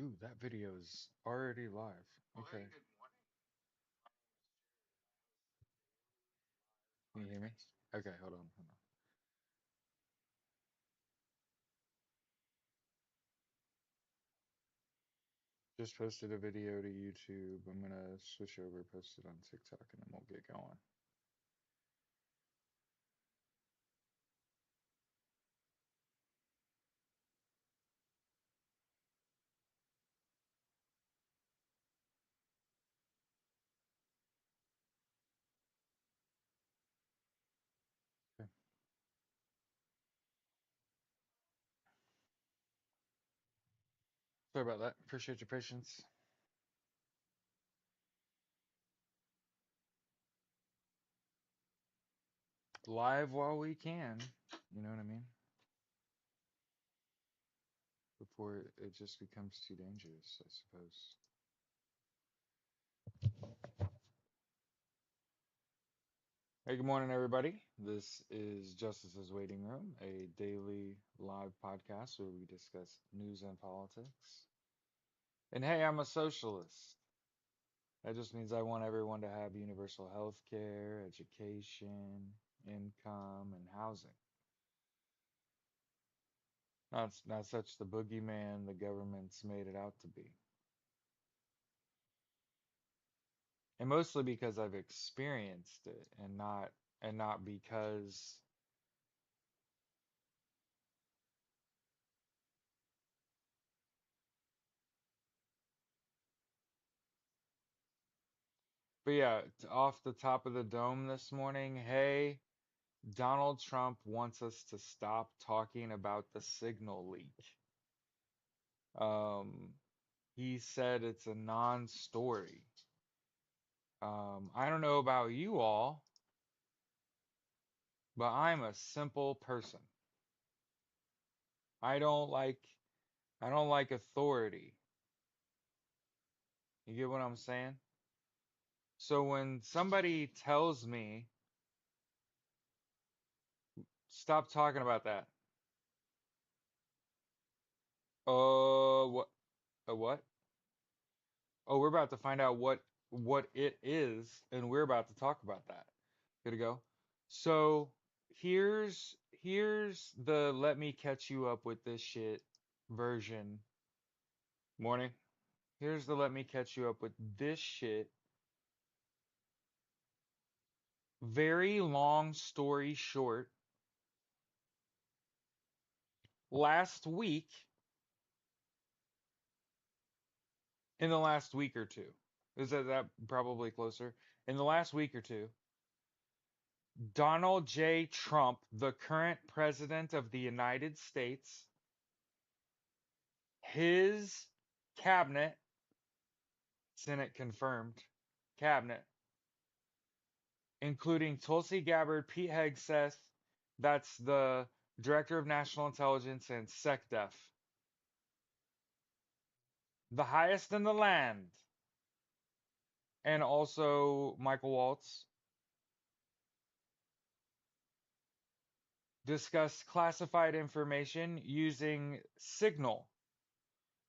Ooh, that video is already live. Okay. Can you hear me? Okay, hold on. Just posted a video to YouTube. I'm gonna switch over, post it on TikTok, and then we'll get going. Okay. Sorry about that. Appreciate your patience. Live while we can. You know what I mean? Before it just becomes too dangerous, I suppose. Hey, good morning, everybody. This is Justice's Waiting Room, a daily live podcast where we discuss news and politics. And hey, I'm a socialist. That just means I want everyone to have universal health care, education, income, and housing. Not such the boogeyman the government's made it out to be. And mostly because I've experienced it and not because. But yeah, off the top of the dome this morning, hey, Donald Trump wants us to stop talking about the signal leak. Um, he said it's a non-story. I don't know about you all, but I'm a simple person. I don't like I don't like authority. You get what I'm saying? So when somebody tells me, stop talking about that. What? What? Oh, we're about to find out what it is, and we're about to talk about that. Good to go. So here's the let me catch you up with this shit version. Morning. Here's the let me catch you up with this shit. Very long story short, last week, in the last week or two, is that probably closer? In the last week or two, Donald J. Trump, the current president of the United States, his cabinet, Senate confirmed cabinet, including Tulsi Gabbard, Pete Hegseth, that's the director of national intelligence, and SecDef, the highest in the land, and also Michael Waltz, discussed classified information using Signal.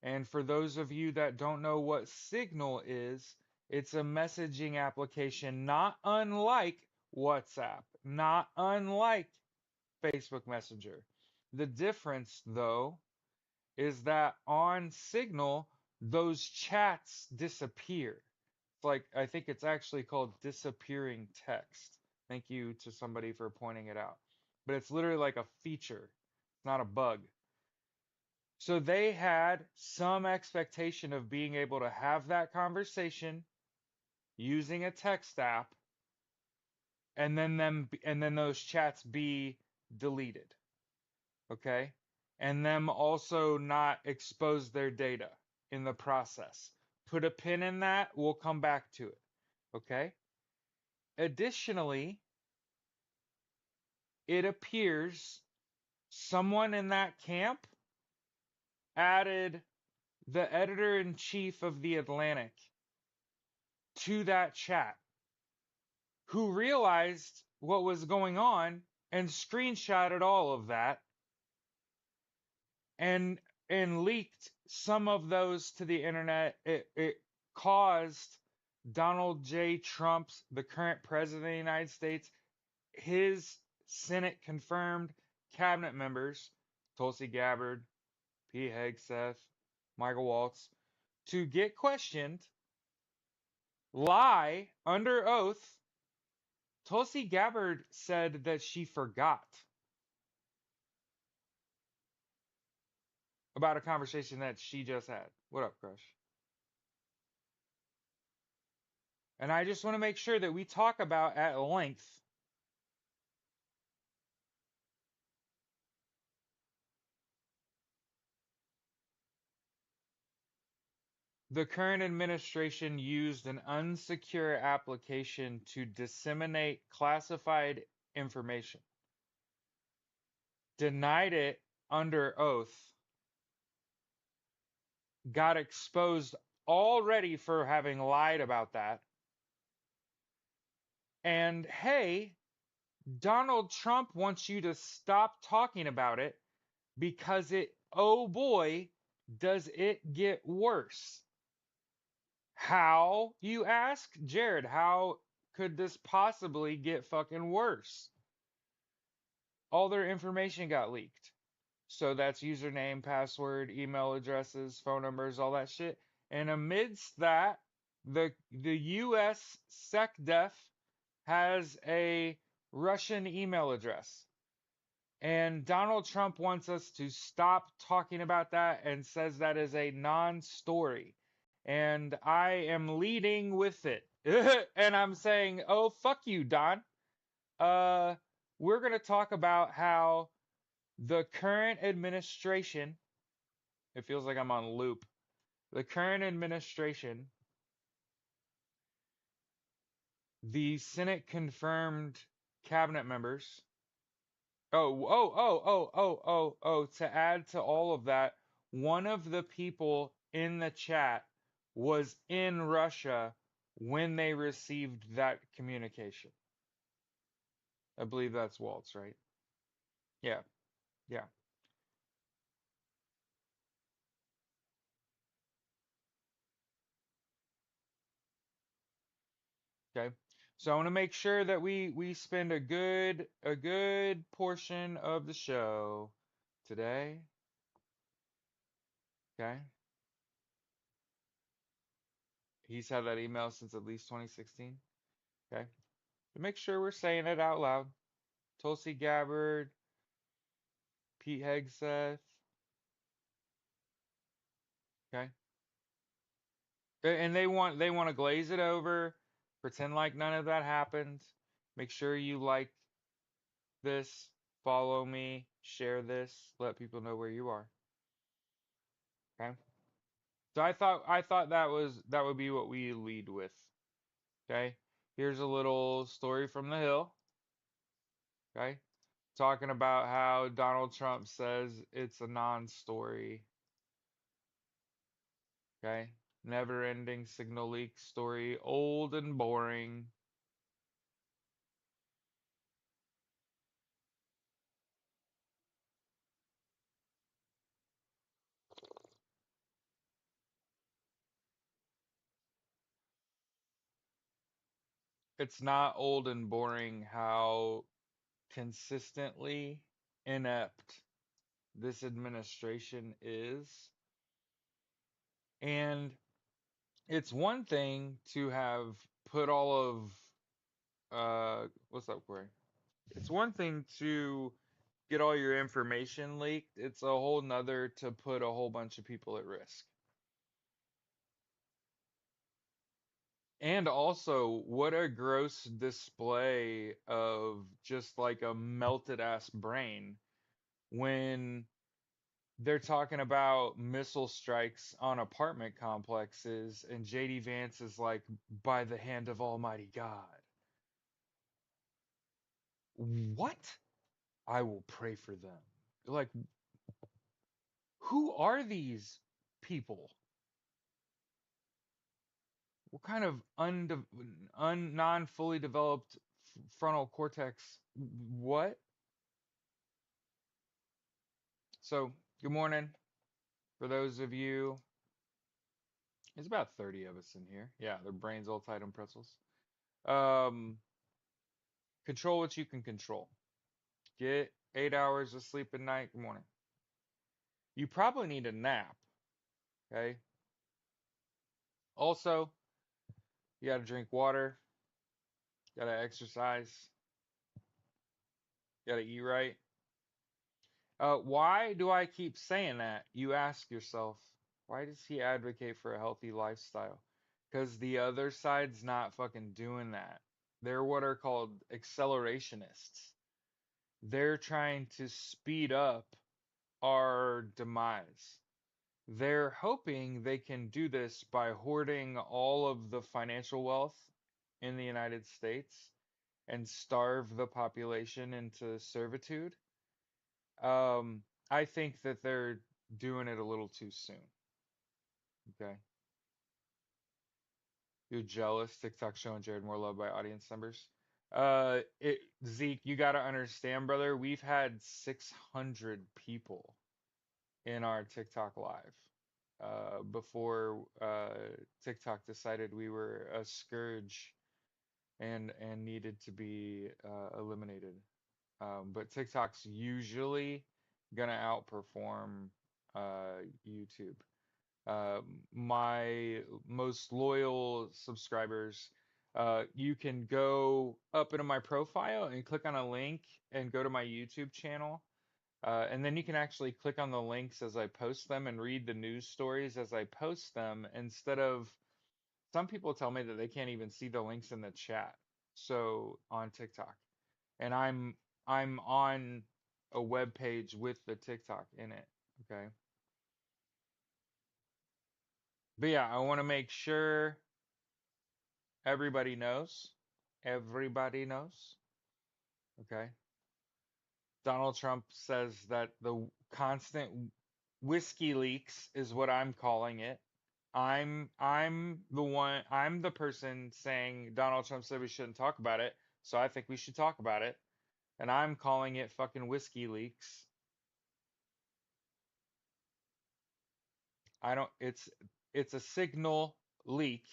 And for those of you that don't know what Signal is, it's a messaging application not unlike WhatsApp, not unlike Facebook Messenger. The difference, though, is that on Signal, those chats disappear. It's like, I think it's actually called disappearing text. Thank you to somebody for pointing it out. But it's literally like a feature, it's not a bug. So they had some expectation of being able to have that conversation using a text app and then those chats be deleted. Okay? And them also not expose their data in the process. Put a pin in that, we'll come back to it. Okay? Additionally, it appears someone in that camp added the editor in chief of The Atlantic to that chat, who realized what was going on and screenshotted all of that and leaked some of those to the internet. It caused Donald J. Trump's, the current president of the United States, his Senate confirmed cabinet members, Tulsi Gabbard, Pete Hegseth, Michael Waltz, to get questioned, lie under oath. Tulsi Gabbard said that she forgot about a conversation that she just had. What up, Crush? And I just want to make sure that we talk about at length the current administration used an unsecure application to disseminate classified information, denied it under oath, got exposed already for having lied about that. And hey, Donald Trump wants you to stop talking about it because oh boy, does it get worse. How, you ask? Jared, how could this possibly get fucking worse? All their information got leaked. So that's username, password, email addresses, phone numbers, all that shit. And amidst that, the US SecDef has a Russian email address. And Donald Trump wants us to stop talking about that and says that is a non-story. And I am leading with it. And I'm saying, oh, fuck you, Don. We're going to talk about how the current administration, it feels like I'm on loop. The current administration, the Senate confirmed cabinet members. To add to all of that, one of the people in the chat was in Russia when they received that communication. I believe that's Waltz, right? Yeah, yeah. Okay. So I want to make sure that we spend a good portion of the show today. Okay. He's had that email since at least 2016. Okay. To make sure we're saying it out loud. Tulsi Gabbard, Pete Hegseth. Okay. And they want to glaze it over, pretend like none of that happened. Make sure you like this, follow me, share this, let people know where you are. Okay? So I thought that would be what we lead with. Okay? Here's a little story from the Hill. Okay? Talking about how Donald Trump says it's a non-story. Okay? Never-ending signal leak story, old and boring. It's not old and boring how consistently inept this administration is. And it's one thing to have put all of what's up, Corey? It's one thing to get all your information leaked. It's a whole nother to put a whole bunch of people at risk. And also, what a gross display of just like a melted ass brain when they're talking about missile strikes on apartment complexes, and JD Vance is like, by the hand of Almighty God. What? I will pray for them. Like, who are these people? What kind of non fully developed frontal cortex? What? So, good morning. For those of you, there's about 30 of us in here. Yeah, their brains all tied on pretzels. Um, control what you can control. Get 8 hours of sleep at night. Good morning. You probably need a nap. Okay. Also, you got to drink water. Got to exercise. Got to eat right. Why do I keep saying that? You ask yourself, why does he advocate for a healthy lifestyle? Because the other side's not fucking doing that. They're what are called accelerationists. They're trying to speed up our demise. They're hoping they can do this by hoarding all of the financial wealth in the United States and starve the population into servitude. I think that they're doing it a little too soon. Okay. You're jealous. TikTok showing Jared more love by audience numbers. Zeke, you gotta understand, brother. We've had 600 people in our TikTok live before TikTok decided we were a scourge and needed to be eliminated. But TikTok's usually gonna outperform YouTube. My most loyal subscribers, you can go up into my profile and click on a link and go to my YouTube channel. And then you can actually click on the links as I post them and read the news stories as I post them instead of some people tell me that they can't even see the links in the chat. So on TikTok. And I'm on a web page with the TikTok in it. Okay. But yeah, I want to make sure everybody knows. Everybody knows. Okay. Donald Trump says that the constant whiskey leaks is what I'm calling it. I'm the person saying Donald Trump said we shouldn't talk about it, so I think we should talk about it. And I'm calling it fucking whiskey leaks. I don't it's a signal leak.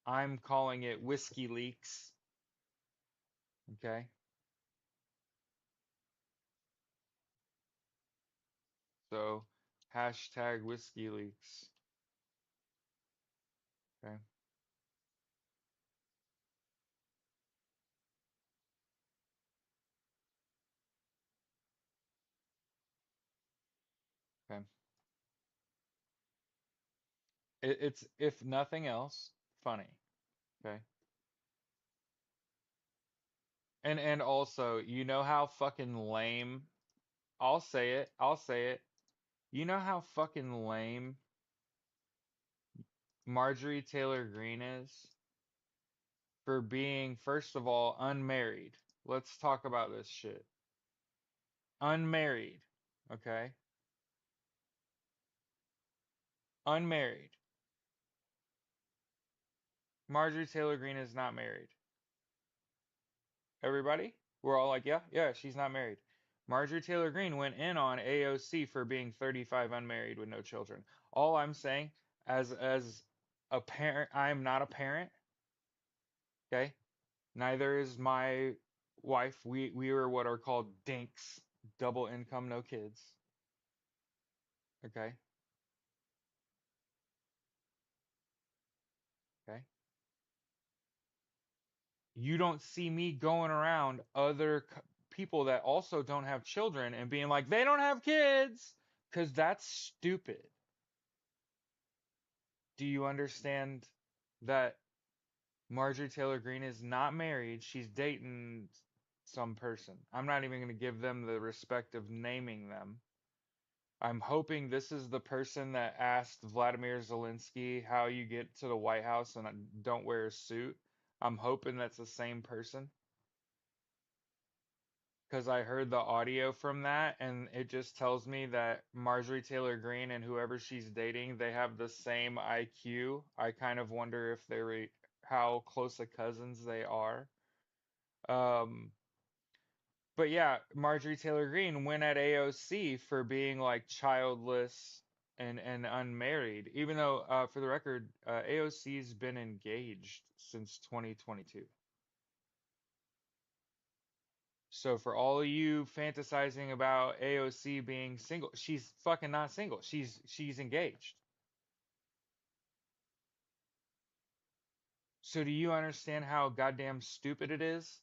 I'm calling it whiskey leaks. Okay? So hashtag whiskey leaks. Okay? Okay. It's if nothing else, funny. Okay? And also, you know how fucking lame I'll say it. I'll say it. You know how fucking lame Marjorie Taylor Greene is for being, first of all, unmarried. Let's talk about this shit. Unmarried. Okay? Unmarried. Marjorie Taylor Greene is not married. Everybody? We're all like, yeah, yeah, she's not married. Marjorie Taylor Greene went in on AOC for being 35 unmarried with no children. All I'm saying, as a parent, I'm not a parent, okay? Neither is my wife. We are what are called dinks, double income, no kids. Okay, okay. You don't see me going around other people that also don't have children and being like, they don't have kids, because that's stupid. Do you understand that Marjorie Taylor Greene is not married? She's dating some person. I'm not even going to give them the respect of naming them. I'm hoping this is the person that asked Vladimir Zelensky how you get to the White House and don't wear a suit. I'm hoping that's the same person because I heard the audio from that and it just tells me that Marjorie Taylor Greene and whoever she's dating, they have the same IQ. I kind of wonder if they're how close of cousins they are. Um, but yeah, Marjorie Taylor Greene went at AOC for being like childless and unmarried, even though, for the record, AOC's been engaged since 2022. So for all of you fantasizing about AOC being single, she's fucking not single. She's engaged. So do you understand how goddamn stupid it is?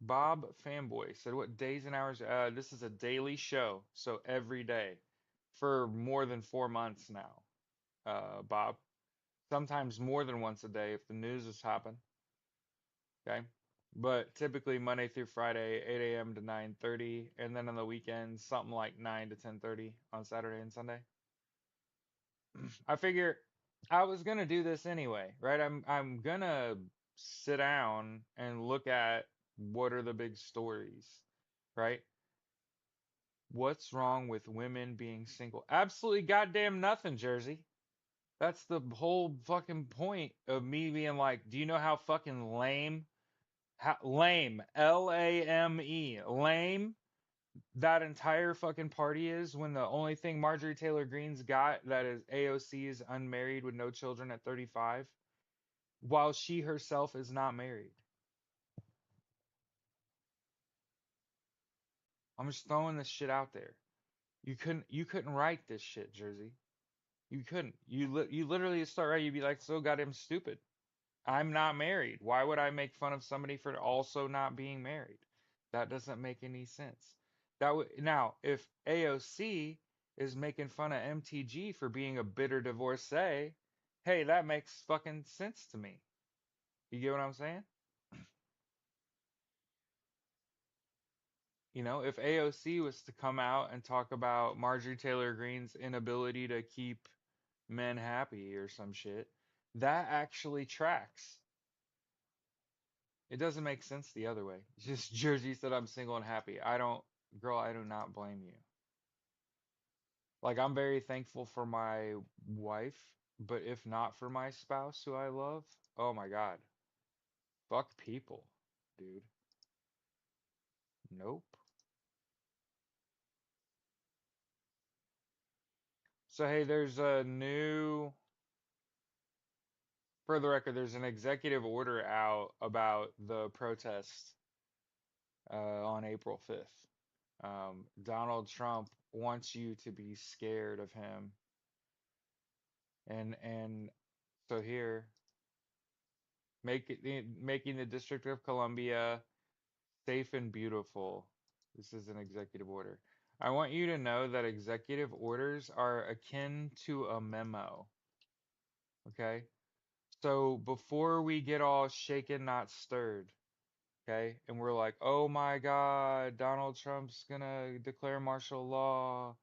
Bob Fanboy said, "What days and hours?" This is a daily show, so every day for more than 4 months now. Bob, sometimes more than once a day if the news is hopping. Okay, but typically Monday through Friday, 8 a.m. to 9:30, and then on the weekends, something like 9 to 10:30 on Saturday and Sunday. I figure I was gonna do this anyway, right? I'm gonna sit down and look at what are the big stories, right? What's wrong with women being single? Absolutely goddamn nothing, Jersey. That's the whole fucking point of me being like, do you know how fucking lame, lame, Lame, lame that entire fucking party is when the only thing Marjorie Taylor Greene's got that is AOC is unmarried with no children at 35, while she herself is not married. I'm just throwing this shit out there. You couldn't write this shit, Jersey. You couldn't. You literally start right. You'd be like so goddamn stupid. I'm not married. Why would I make fun of somebody for also not being married? That doesn't make any sense. That would now if AOC is making fun of MTG for being a bitter divorcee, hey, that makes fucking sense to me. You get what I'm saying? If AOC was to come out and talk about Marjorie Taylor Greene's inability to keep men happy or some shit, that actually tracks. It doesn't make sense the other way. It's just Jersey said I'm single and happy. Girl, I do not blame you. Like, I'm very thankful for my wife, but if not for my spouse who I love, oh my God, fuck people, dude. Nope. So, hey, for the record, there's an executive order out about the protest on April 5th. Donald Trump wants you to be scared of him. And so here, making the District of Columbia safe and beautiful. This is an executive order. I want you to know that executive orders are akin to a memo. Okay? So before we get all shaken, not stirred, okay? And we're like, oh my God, Donald Trump's gonna declare martial law.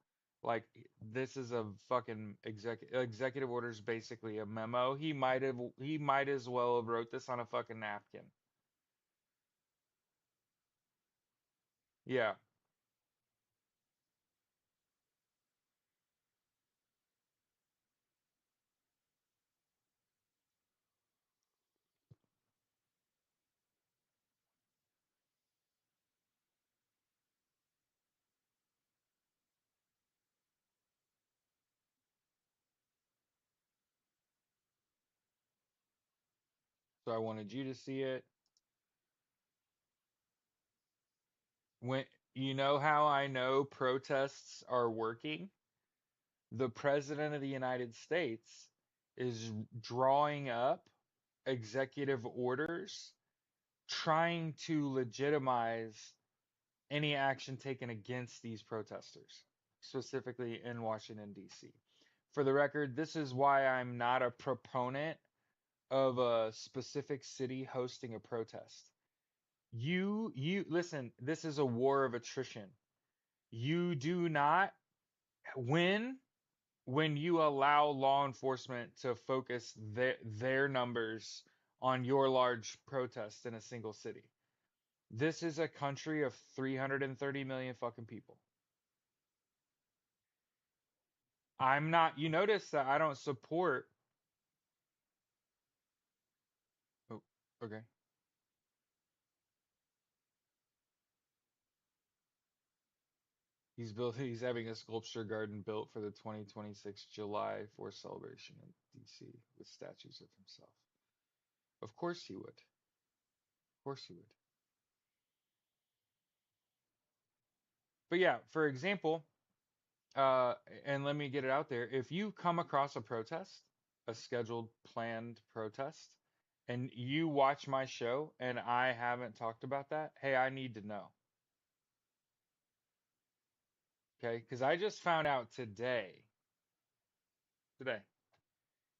Like this is a fucking executive order is basically a memo. He might as well have wrote this on a fucking napkin. Yeah. So I wanted you to see it. When you know how I know protests are working? The President of the United States is drawing up executive orders trying to legitimize any action taken against these protesters, specifically in Washington, D.C. For the record, this is why I'm not a proponent of a specific city hosting a protest. You listen, this is a war of attrition. You do not win when you allow law enforcement to focus their numbers on your large protest in a single city. This is a country of 330 million fucking people. You notice that I don't support. Oh, okay. He's having a sculpture garden built for the 2026 July 4th celebration in DC with statues of himself. Of course he would. Of course he would. But yeah, for example, uh, and let me get it out there. If you come across a protest, a scheduled, planned protest, and you watch my show and I haven't talked about that, hey, I need to know. Okay? Because I just found out today.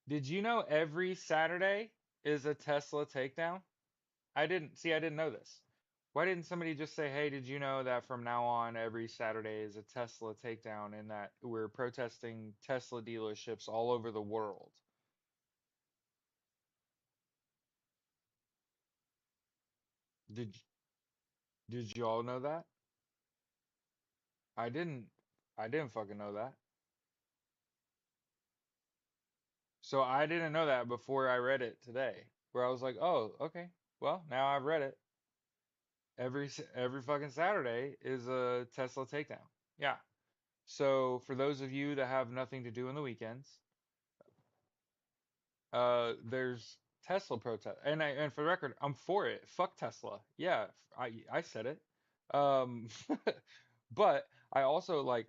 Did you know every Saturday is a Tesla takedown? I didn't know this. Why didn't somebody just say, hey, did you know that from now on, every Saturday is a Tesla takedown and that we're protesting Tesla dealerships all over the world? Did did you all know that? I didn't. I didn't fucking know that. So I didn't know that before I read it today, where I was like, oh, okay. Well, now I've read it. Every fucking Saturday is a Tesla takedown. Yeah. So for those of you that have nothing to do on the weekends, there's Tesla protest, and for the record, I'm for it. Fuck Tesla. Yeah, I said it. Um, but I also like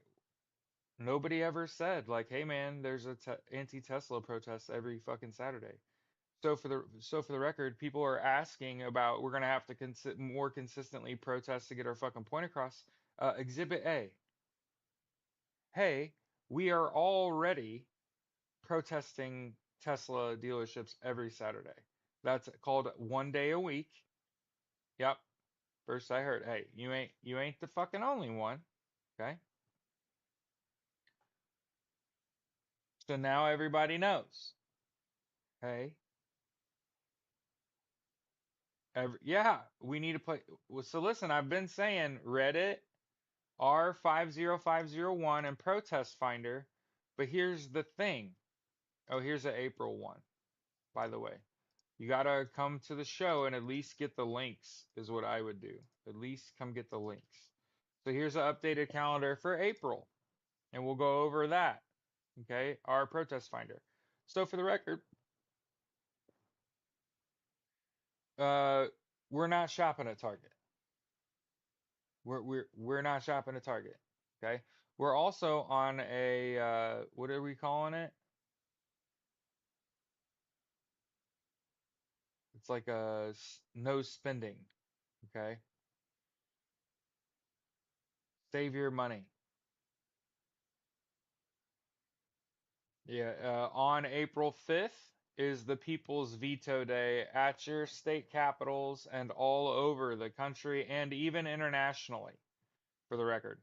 nobody ever said like, hey man, there's a te anti-Tesla protest every fucking Saturday. So for the record, people are asking about we're gonna have to more consistently protest to get our fucking point across. Exhibit A. Hey, we are already protesting Tesla dealerships every Saturday. That's called 1 day a week. Yep. First I heard, hey, you ain't the fucking only one. Okay. So now everybody knows. Hey, yeah, we need to play. Well, so listen, I've been saying Reddit, R50501, and Protest Finder, but here's the thing. Oh, here's an April one, by the way. You gotta come to the show and at least get the links, is what I would do. At least come get the links. So here's an updated calendar for April, and we'll go over that. Okay, our protest finder. So for the record, uh, we're not shopping at Target. We're not shopping at Target. Okay, we're also on a what are we calling it? It's like a no spending. Okay, save your money. Yeah, on April 5th is the People's Veto Day at your state capitals and all over the country and even internationally, for the record.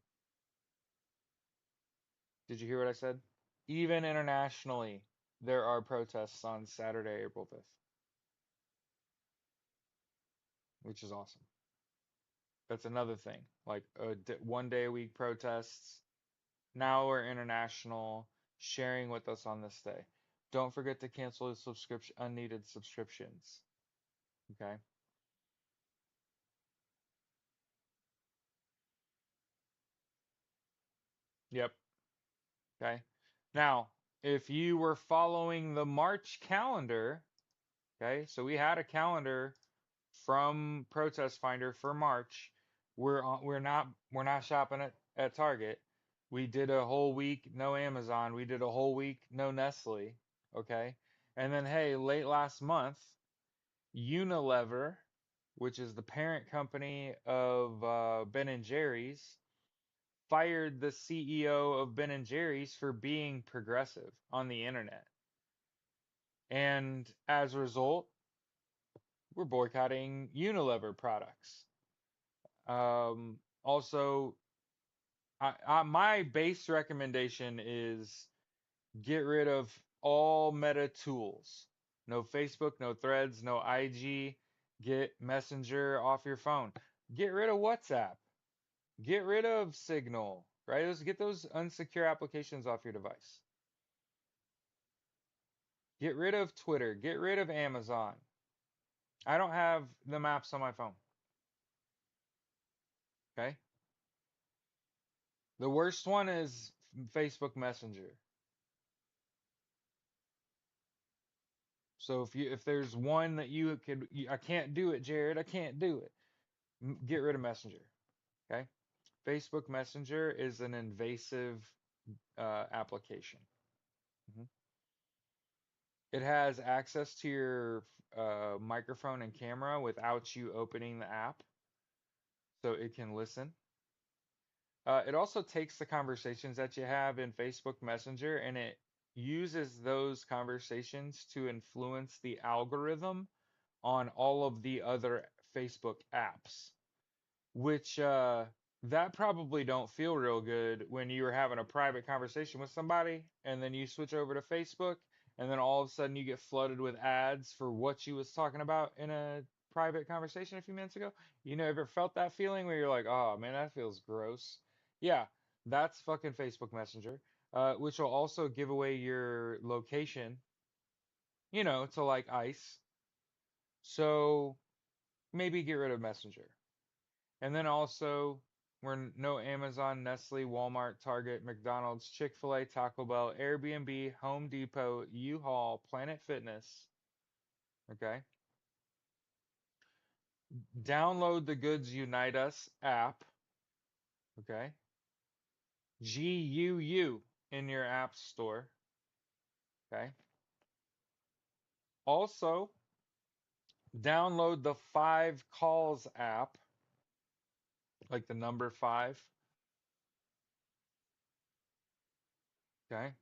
Did you hear what I said? Even internationally, there are protests on Saturday, April 5th, which is awesome. That's another thing. Like 1 day a week protests. Now we're international, sharing with us on this day. Don't forget to cancel the unneeded subscriptions. Okay? Yep. Okay. Now, if you were following the March calendar, okay, so we had a calendar from Protest Finder for March. We're not shopping at Target. We did a whole week no Amazon. We did a whole week no Nestle. Okay. And then hey, late last month, Unilever, which is the parent company of Ben and Jerry's, fired the CEO of Ben and Jerry's for being progressive on the internet. And as a result, we're boycotting Unilever products. Also, my base recommendation is get rid of all Meta tools. No Facebook, no Threads, no IG. Get Messenger off your phone. Get rid of WhatsApp. Get rid of Signal, right? Get those unsecure applications off your device. Get rid of Twitter. Get rid of Amazon. I don't have the maps on my phone. Okay? The worst one is Facebook Messenger. So if there's one that I can't do it, Jared, I can't do it. Get rid of Messenger. Okay? Facebook Messenger is an invasive application. Mhm. It has access to your microphone and camera without you opening the app, so it can listen. It also takes the conversations that you have in Facebook Messenger and it uses those conversations to influence the algorithm on all of the other Facebook apps, which that probably don't feel real good when you were having a private conversation with somebody and then you switch over to Facebook and then all of a sudden you get flooded with ads for what you was talking about in a private conversation a few minutes ago. You know, ever felt that feeling where you're like, oh man, that feels gross? Yeah, that's fucking Facebook Messenger, which will also give away your location, to like ICE. So maybe get rid of Messenger. And then also, we're no Amazon, Nestle, Walmart, Target, McDonald's, Chick-fil-A, Taco Bell, Airbnb, Home Depot, U-Haul, Planet Fitness. Okay. Download the Goods Unite Us app. Okay. GUU in your app store. Okay. Also, download the Five Calls app, like the number five. Okay.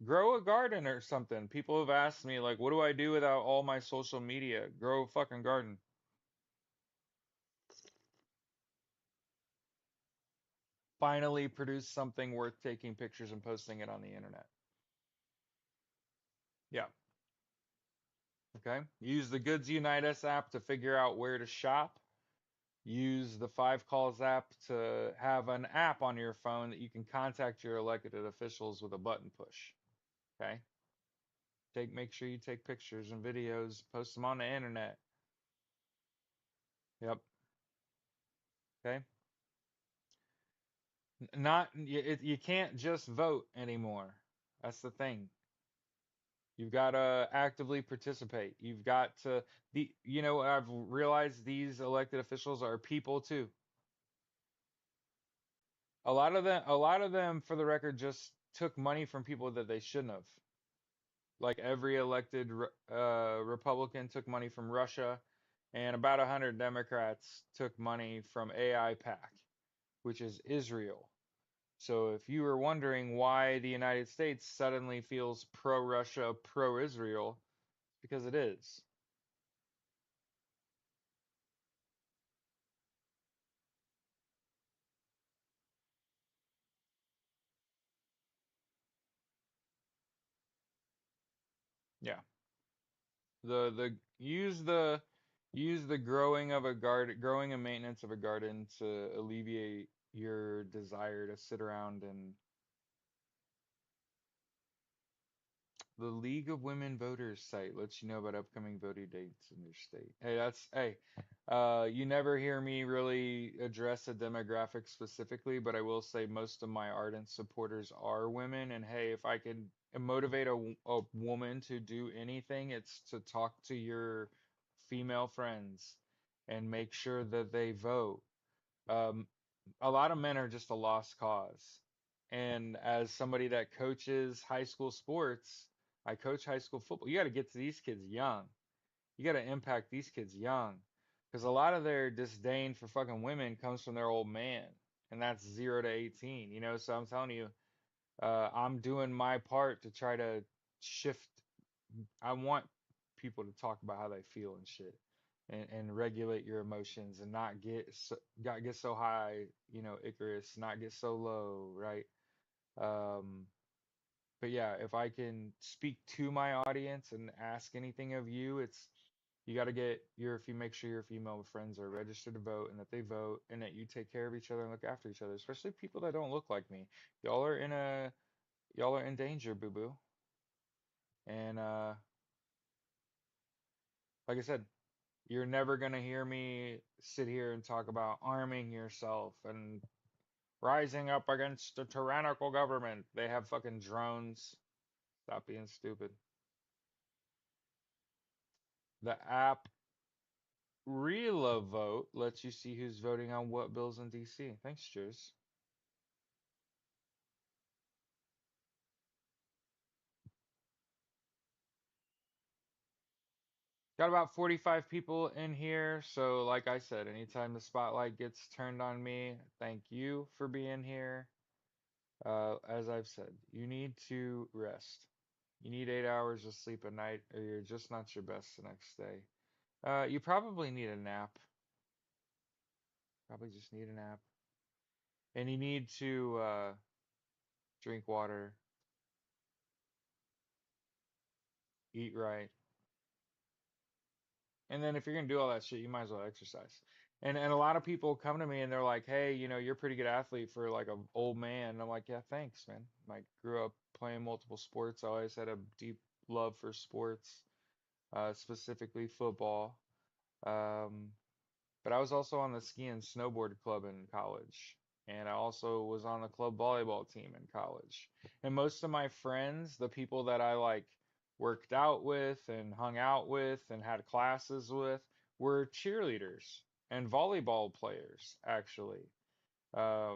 Grow a garden or something. People have asked me, like, what do I do without all my social media? Grow a fucking garden. Finally produce something worth taking pictures and posting it on the internet. Yeah. Okay. Use the Goods Unite Us app to figure out where to shop. Use the Five Calls app to have an app on your phone that you can contact your elected officials with a button push. Okay. Make sure you take pictures and videos, post them on the internet. Yep. Okay. Not you can't just vote anymore. That's the thing. You've got to actively participate. You've got to I've realized these elected officials are people too. A lot of them, for the record, just took money from people that they shouldn't have. Like every elected Republican took money from Russia, and about 100 Democrats took money from AIPAC, which is Israel. So if you were wondering why the United States suddenly feels pro-Russia, pro-Israel, because it is. Yeah. The use the growing and maintenance of a garden to alleviate your desire to sit around and the League of Women Voters site lets you know about upcoming voting dates in your state. You never hear me really address a demographic specifically, but I will say most of my ardent supporters are women. And hey, if I can motivate a woman to do anything, it's to talk to your female friends and make sure that they vote. Um, a lot of men are just a lost cause. And as somebody that coaches high school sports, I coach high school football. You got to get to these kids young. You got to impact these kids young. Because a lot of their disdain for fucking women comes from their old man. And that's 0 to 18, So I'm telling you, I'm doing my part to try to shift. I want people to talk about how they feel and shit, and regulate your emotions and not get so high, Icarus, not get so low, right? Um, but yeah, if I can speak to my audience and ask anything of you, it's you got to if you make sure your female friends are registered to vote and that they vote and that you take care of each other and look after each other, especially people that don't look like me. Y'all are in a y'all are in danger, boo boo. And like I said, you're never gonna hear me sit here and talk about arming yourself and Rising up against the tyrannical government. They have fucking drones. Stop being stupid. The app Real Vote lets you see who's voting on what bills in DC. Thanks, cheers. Got about 45 people in here, so like I said, anytime the spotlight gets turned on me, thank you for being here. As I've said, you need to rest. You need 8 hours of sleep a night, or you're just not your best the next day. You probably need a nap. Probably just need a nap. And you need to drink water, eat right. And then if you're gonna do all that shit, you might as well exercise. And a lot of people come to me and they're like, "Hey, you're a pretty good athlete for like an old man." And I'm like, "Yeah, thanks, man. Like grew up playing multiple sports. I always had a deep love for sports, specifically football. Um, but I was also on the ski and snowboard club in college, and I also was on the club volleyball team in college. And most of my friends, the people that I like worked out with and hung out with and had classes with, were cheerleaders and volleyball players, actually. A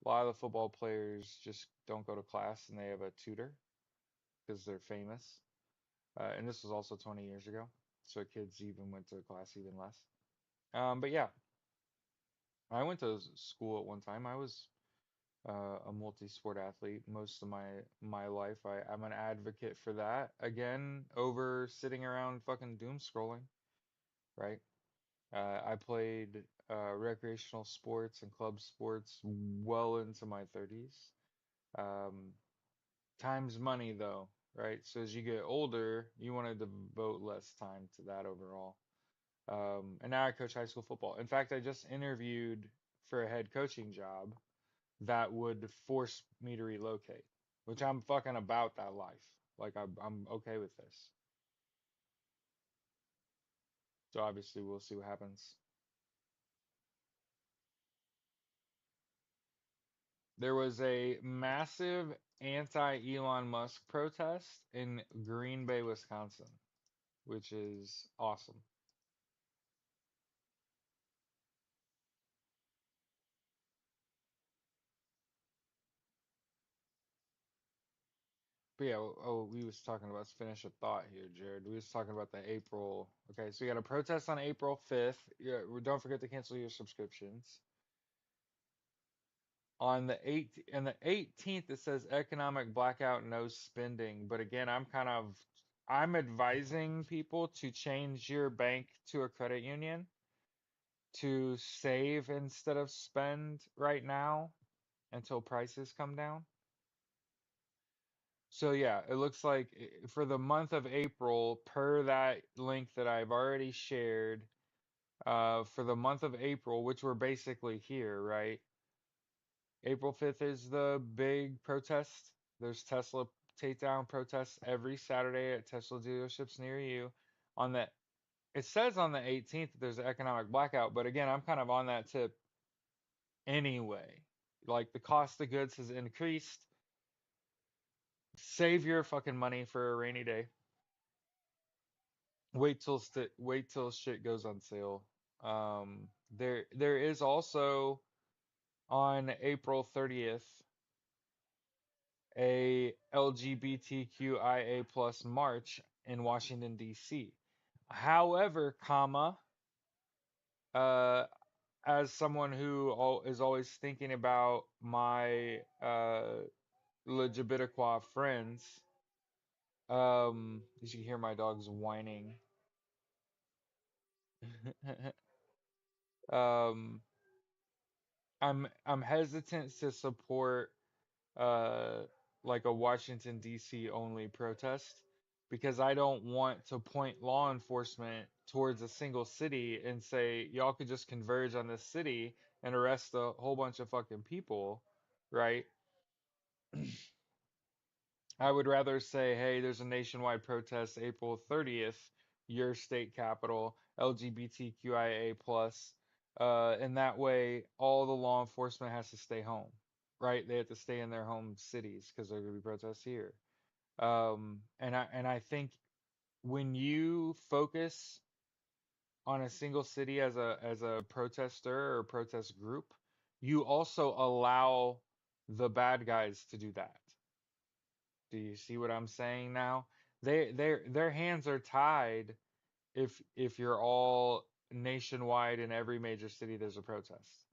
lot of the football players just don't go to class and they have a tutor because they're famous. And this was also 20 years ago, so kids even went to class even less. But yeah, I went to school at one time. I was a multi-sport athlete most of my life. I'm an advocate for that. Again, over sitting around fucking doom scrolling, right? I played recreational sports and club sports well into my 30s. Um, Time's money though, right? So as you get older, you want to devote less time to that overall. And now I coach high school football. In fact, I just interviewed for a head coaching job that would force me to relocate, which I'm fucking about that life. Like I'm okay with this. So obviously we'll see what happens. There was a massive anti-Elon Musk protest in Green Bay, Wisconsin, which is awesome. But yeah, we was talking about, let's finish a thought here, Jared. We was talking about the April. Okay, so we got a protest on April 5th. Yeah, don't forget to cancel your subscriptions. On the 8th and the 18th, it says economic blackout, no spending. But again, I'm advising people to change your bank to a credit union to save instead of spend right now until prices come down. So yeah, it looks like for the month of April, per that link that I've already shared, for the month of April, which we're basically here, right? April 5th is the big protest. There's Tesla takedown protests every Saturday at Tesla dealerships near you. On the It says on the 18th that there's an economic blackout, but again, I'm kind of on that tip anyway. Like the cost of goods has increased. Save your fucking money for a rainy day. Wait till shit goes on sale. There is also on April 30th a LGBTQIA plus march in Washington, D.C. However, uh, as someone who is always thinking about my LGBTQI friends, as you can hear my dogs whining. um, I'm hesitant to support uh like a Washington D.C. only protest because I don't want to point law enforcement towards a single city and say y'all could just converge on this city and arrest a whole bunch of fucking people, right? I would rather say, hey, there's a nationwide protest April 30th, your state capital, LGBTQIA plus, and that way all the law enforcement has to stay home. right? They have to stay in their home cities because there are going to be protests here. And I think when you focus on a single city as a protester or protest group, you also allow the bad guys to do that. Do you see what I'm saying now? Their hands are tied if you're all nationwide in every major city there's a protest.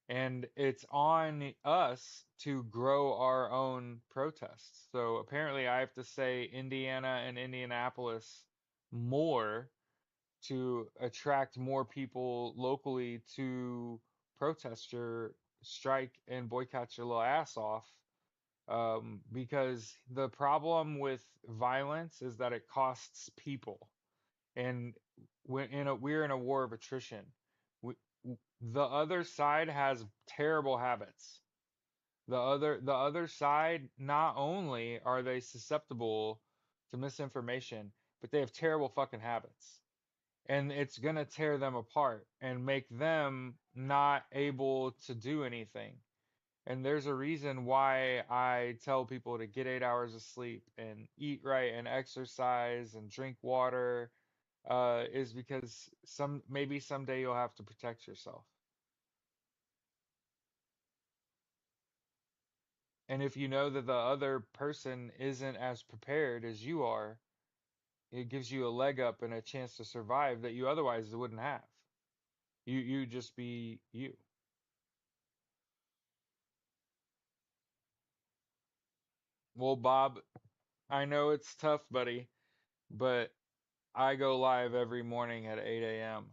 And it's on us to grow our own protests. So apparently I have to say Indiana and Indianapolis more to attract more people locally to protest your strike and boycott your little ass off. Because the problem with violence is that it costs people, and we're in a war of attrition. We, the other side has terrible habits. The other side, not only are they susceptible to misinformation, but they have terrible fucking habits, and it's going to tear them apart and make them not able to do anything. And there's a reason why I tell people to get 8 hours of sleep and eat right and exercise and drink water, is because maybe someday you'll have to protect yourself. And if you know that the other person isn't as prepared as you are, it gives you a leg up and a chance to survive that you otherwise wouldn't have. You just be you. Well, Bob, I know it's tough, buddy, but I go live every morning at 8 a.m.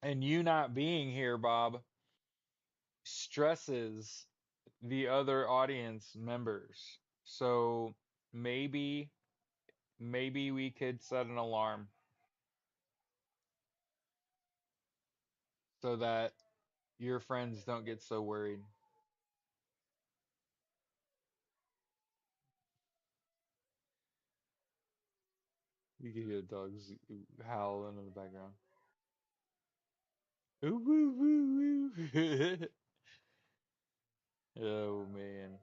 And you not being here, Bob, stresses the other audience members. So maybe maybe we could set an alarm so that your friends don't get so worried. You can hear dogs howling in the background. Ooh, woo, woo, woo. Oh man.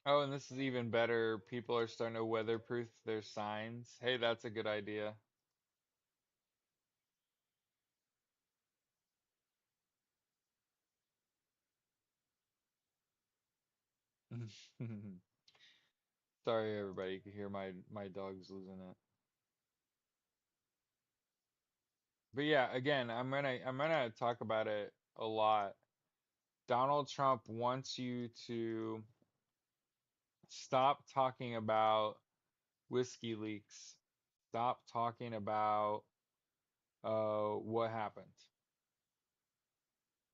Oh, and this is even better. People are starting to weatherproof their signs. Hey, that's a good idea. Sorry, everybody. You can hear my dogs losing it. But yeah, again, I'm gonna talk about it a lot. Donald Trump wants you to stop talking about whiskey leaks. Stop talking about what happened,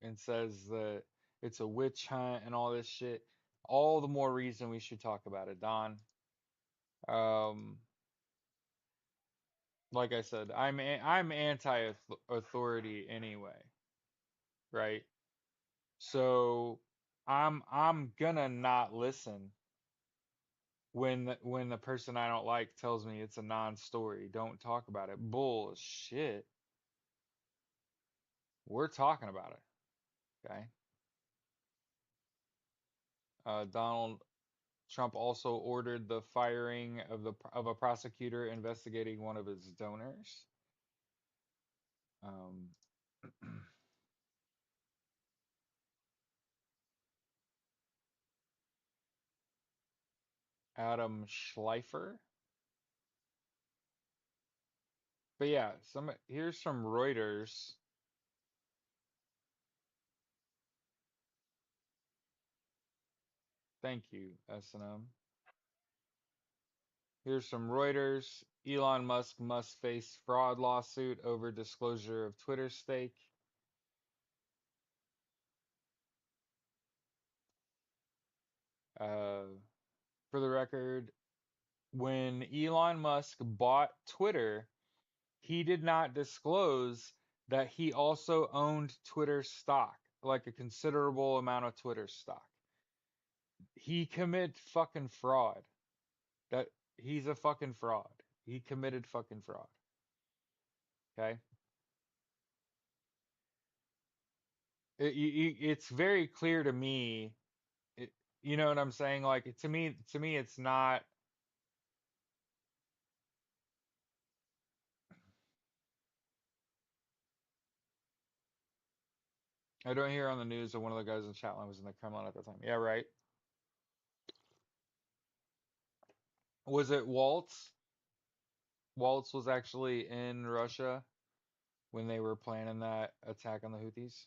and says that it's a witch hunt and all this shit. All the more reason we should talk about it, Don. Um, like I said, I'm anti-authority anyway, right? So I'm gonna not listen when the person I don't like tells me it's a non-story. Don't talk about it. Bullshit. We're talking about it, okay? Donald Trump also ordered the firing of a prosecutor investigating one of his donors. Um, Adam Schleifer. But yeah, here's some Reuters. Thank you, S&M. Here's some Reuters. Elon Musk must face fraud lawsuit over disclosure of Twitter stake. Uh, for the record, when Elon Musk bought Twitter, he did not disclose that he also owned Twitter stock, like a considerable amount of Twitter stock. He commit fucking fraud. That he's a fucking fraud. He committed fucking fraud. Okay. It's very clear to me. It, you know what I'm saying? Like to me, it's not. I don't hear on the news that one of the guys in the chat line was in the Kremlin at the time. Yeah, right. Was it Waltz? Waltz was actually in Russia when they were planning that attack on the Houthis.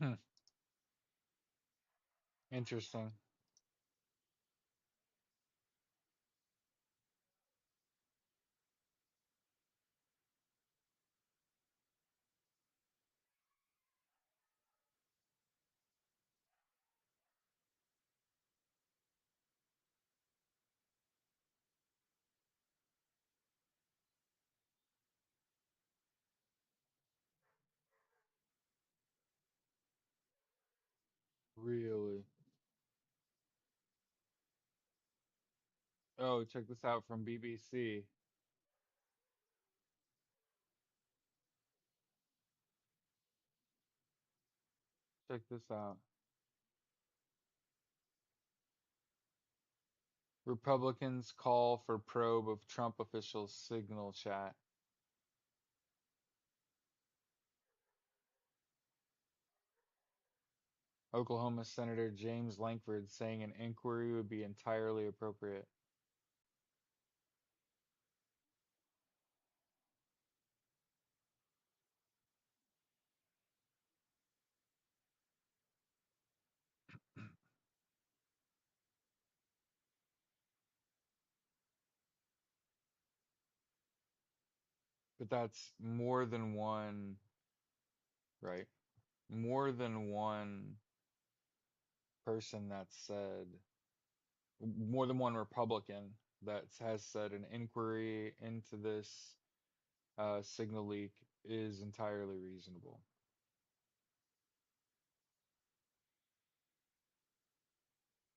Hmm. Interesting. Really? Oh, check this out from BBC. Check this out. Republicans call for probe of Trump officials' Signal chat. Oklahoma Senator James Lankford saying an inquiry would be entirely appropriate. But that's more than one, right? More than one person that said, more than one Republican that has said an inquiry into this signal leak is entirely reasonable.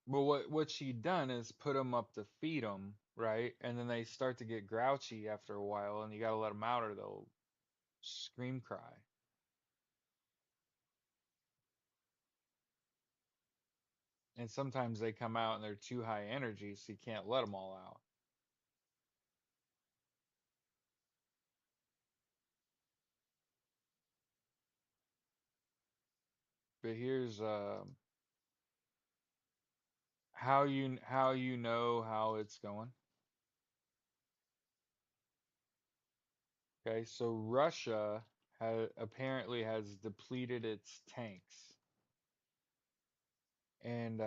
But what she done is put them up to feed them, right? And then they start to get grouchy after a while, and you gotta let them out or they'll scream cry. And sometimes they come out and they're too high energy, so you can't let them all out. But here's how you know how it's going. Okay, so Russia apparently has depleted its tanks, and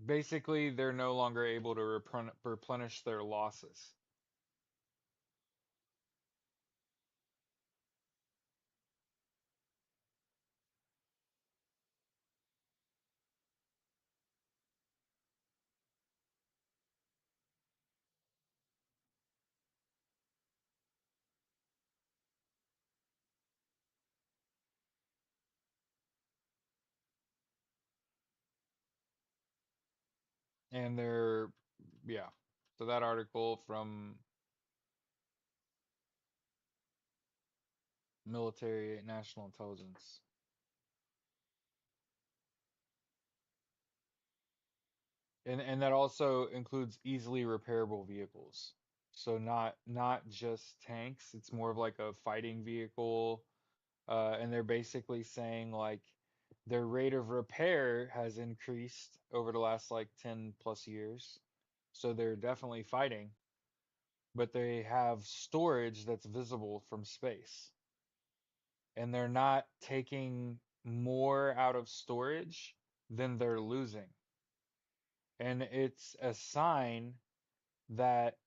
basically they're no longer able to replenish their losses. And they're, yeah. So that article from Military National Intelligence. And that also includes easily repairable vehicles. So not just tanks, it's more of like a fighting vehicle. And they're basically saying like Their rate of repair has increased over the last like 10 plus years. So they're definitely fighting, but they have storage that's visible from space. And they're not taking more out of storage than they're losing. And it's a sign that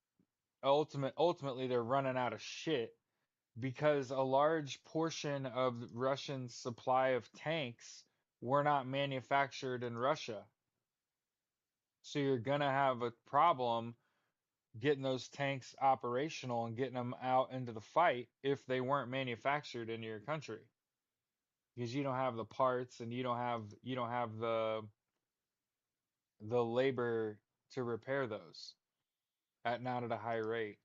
ultimately they're running out of shit because a large portion of Russian supply of tanks were not manufactured in Russia. So you're gonna have a problem getting those tanks operational and getting them out into the fight if they weren't manufactured in your country because you don't have the parts and you don't have the labor to repair those at not at a high rate.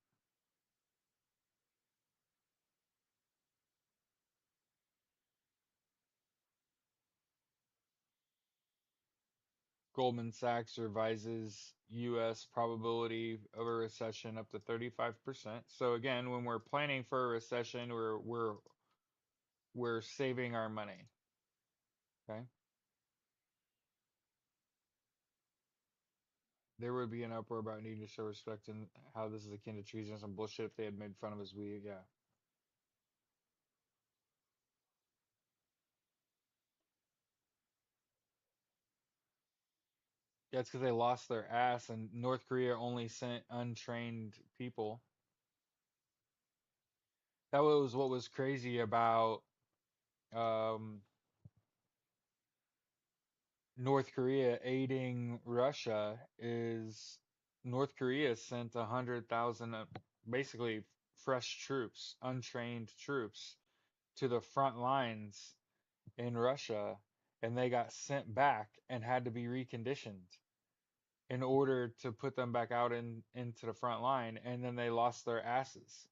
Goldman Sachs revises US probability of a recession up to 35%. So again, when we're planning for a recession, we're saving our money. Okay? There would be an uproar about needing to show respect and how this is akin to treason and some bullshit if they had made fun of us. Yeah. Yeah, it's because they lost their ass and North Korea only sent untrained people. That was what was crazy about um, North Korea aiding Russia is North Korea sent 100,000 basically fresh troops, untrained troops to the front lines in Russia, and they got sent back and had to be reconditioned in order to put them back out into the front line, and then they lost their asses.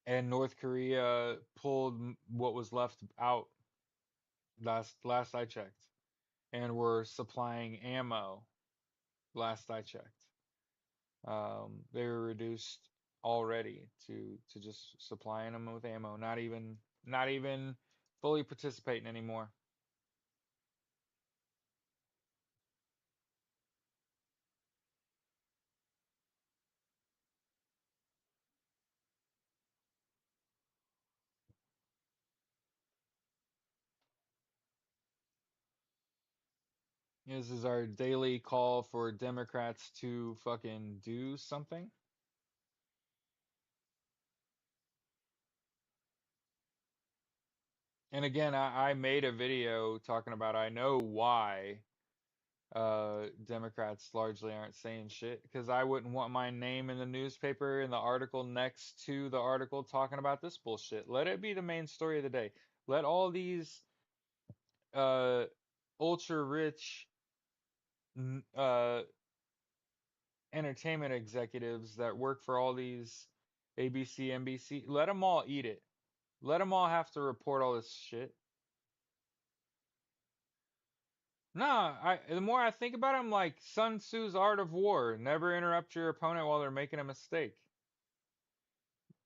And North Korea pulled what was left out last I checked, and were supplying ammo last I checked. They were reduced already to just supplying them with ammo, not even fully participating anymore. This is our daily call for Democrats to fucking do something. And again, I made a video talking about I know why Democrats largely aren't saying shit because I wouldn't want my name in the newspaper in the article next to the article talking about this bullshit. Let it be the main story of the day. Let all these uh ultra rich uh entertainment executives that work for all these ABC, NBC, let them all eat it. Let them all have to report all this shit. Nah, the more I think about it, I'm like Sun Tzu's Art of War. Never interrupt your opponent while they're making a mistake.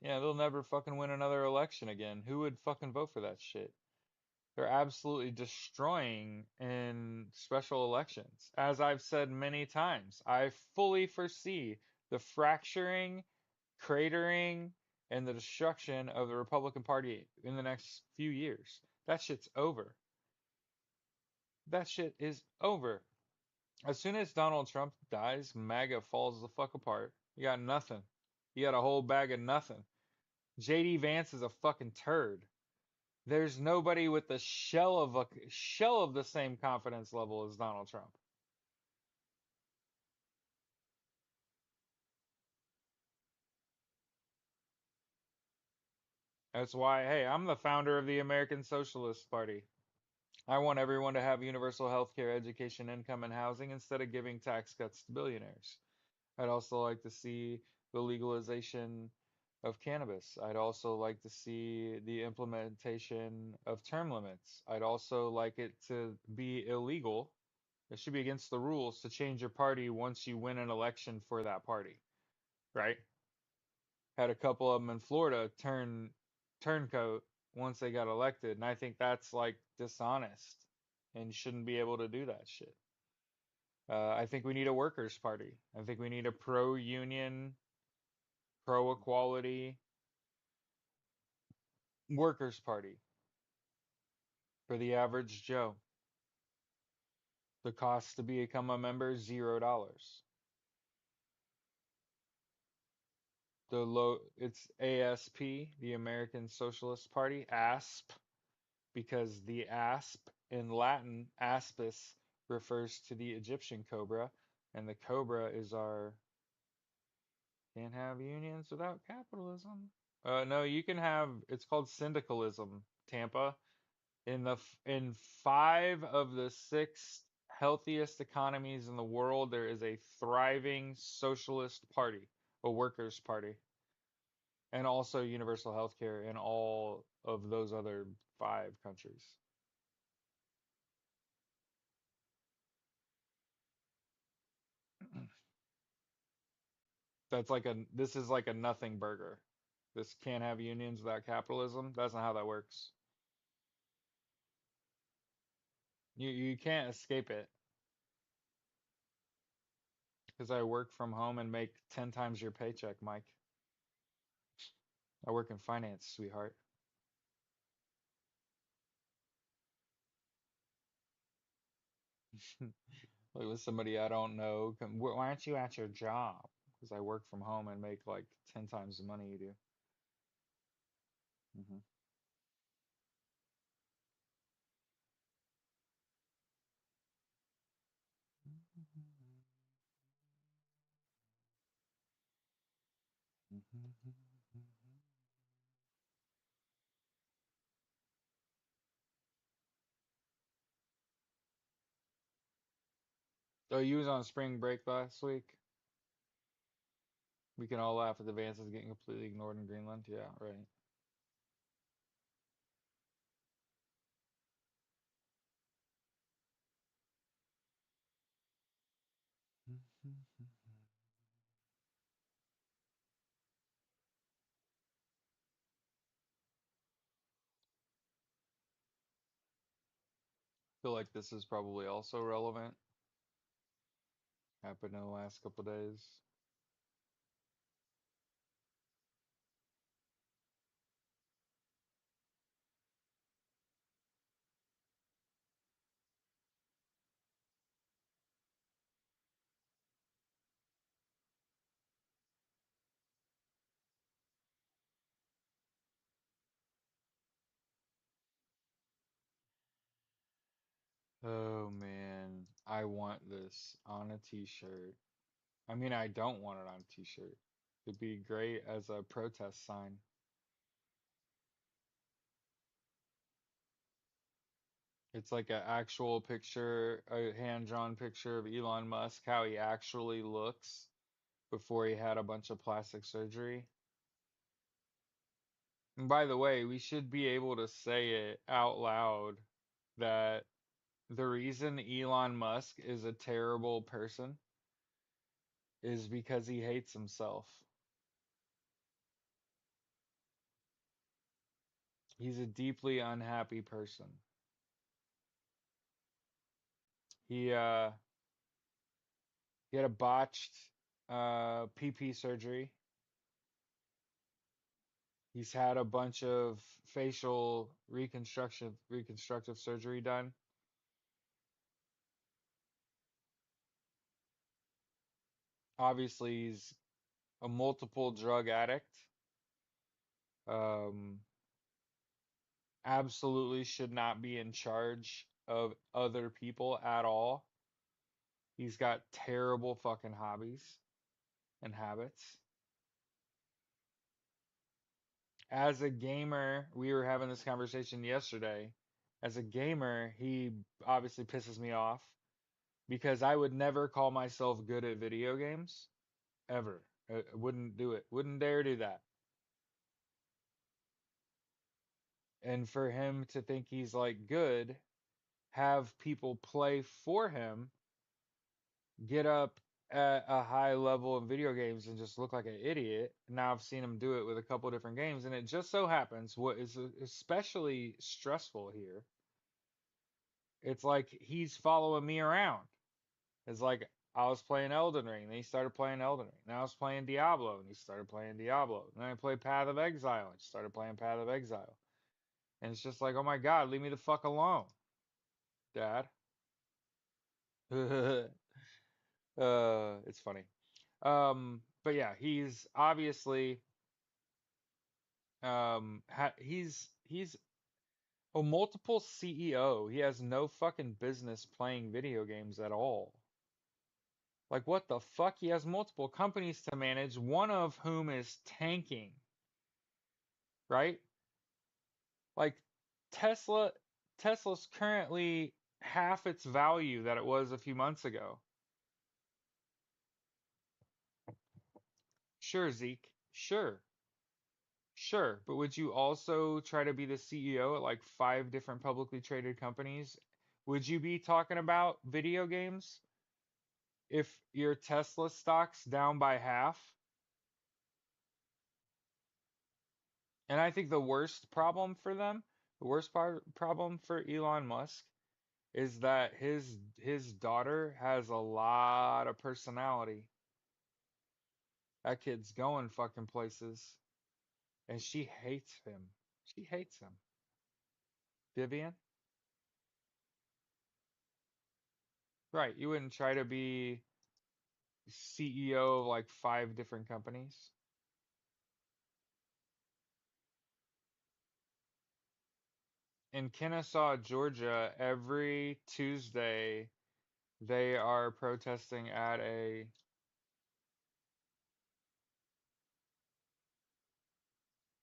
Yeah, they'll never fucking win another election again. Who would fucking vote for that shit? They're absolutely destroying in special elections. As I've said many times, I fully foresee the fracturing, cratering, and the destruction of the Republican Party in the next few years. That shit's over. That shit is over. As soon as Donald Trump dies, MAGA falls the fuck apart. You got nothing. You got a whole bag of nothing. JD Vance is a fucking turd. There's nobody with the shell of the same confidence level as Donald Trump. That's why, hey, I'm the founder of the American Socialist Party. I want everyone to have universal health care, education, income, and housing instead of giving tax cuts to billionaires. I'd also like to see the legalization of cannabis. I'd also like to see the implementation of term limits. I'd also like it to be illegal. It should be against the rules to change your party once you win an election for that party, right? Had a couple of them in Florida turncoat. once they got elected. And I think that's like dishonest and shouldn't be able to do that shit. I think we need a workers' party. I think we need a pro-union, pro-equality workers' party for the average Joe. The cost to become a member, $0. It's ASP, the American Socialist Party, ASP, because the asp in Latin, aspis, refers to the Egyptian cobra, and the cobra is our can't have unions without capitalism. No, you can have it's called syndicalism, Tampa. In five of the six healthiest economies in the world, there is a thriving socialist party, a workers' party, and also universal health care in all of those other five countries. This is like a nothing burger. This can't have unions without capitalism. That's not how that works. You can't escape it because I work from home and make 10 times your paycheck, Mike. I work in finance, sweetheart. Like with somebody I don't know. Why aren't you at your job? Because I work from home and make like 10 times the money you do. Hmm. Oh, you was on spring break last week? We can all laugh at the advances getting completely ignored in Greenland. Yeah, right. Feel like this is probably also relevant. Happened in the last couple days. Oh man, I want this on a t-shirt. I mean, I don't want it on a t-shirt. It'd be great as a protest sign. It's like an actual picture, a hand-drawn picture of Elon Musk, how he actually looks before he had a bunch of plastic surgery. And by the way, we should be able to say it out loud that the reason Elon Musk is a terrible person is because he hates himself. He's a deeply unhappy person. He uh he had a botched PP surgery. He's had a bunch of facial reconstructive surgery done. Obviously, he's a multiple drug addict. Um, Absolutely should not be in charge of other people at all. He's got terrible fucking hobbies and habits. As a gamer, we were having this conversation yesterday. As a gamer, he obviously pisses me off because I would never call myself good at video games ever. I wouldn't do it. Wouldn't dare do that. And for him to think he's like good, have people play for him, get up at a high level in video games and just look like an idiot. Now I've seen him do it with a couple different games, and it just so happens what is especially stressful here, it's like he's following me around. It's like I was playing Elden Ring, then he started playing Elden Ring. Now I was playing Diablo, and he started playing Diablo. Then I played Path of Exile, and he started playing Path of Exile. And it's just like, oh my God, leave me the fuck alone, Dad. It's funny. But yeah, he's obviously he's a multiple CEO. He has no fucking business playing video games at all. Like what the fuck? He has multiple companies to manage, one of whom is tanking, right? Like Tesla Tesla's currently half its value that it was a few months ago. Sure, Zeke. Sure. Sure, but would you also try to be the CEO at like five different publicly traded companies? Would you be talking about video games if your Tesla stock's down by half? And I think the worst problem for them, the worst problem for Elon Musk is that his daughter has a lot of personality. That kid's going fucking places, and she hates him. She hates him. Vivian? Right, you wouldn't try to be CEO of like five different companies. In Kennesaw, Georgia, every Tuesday they are protesting at a,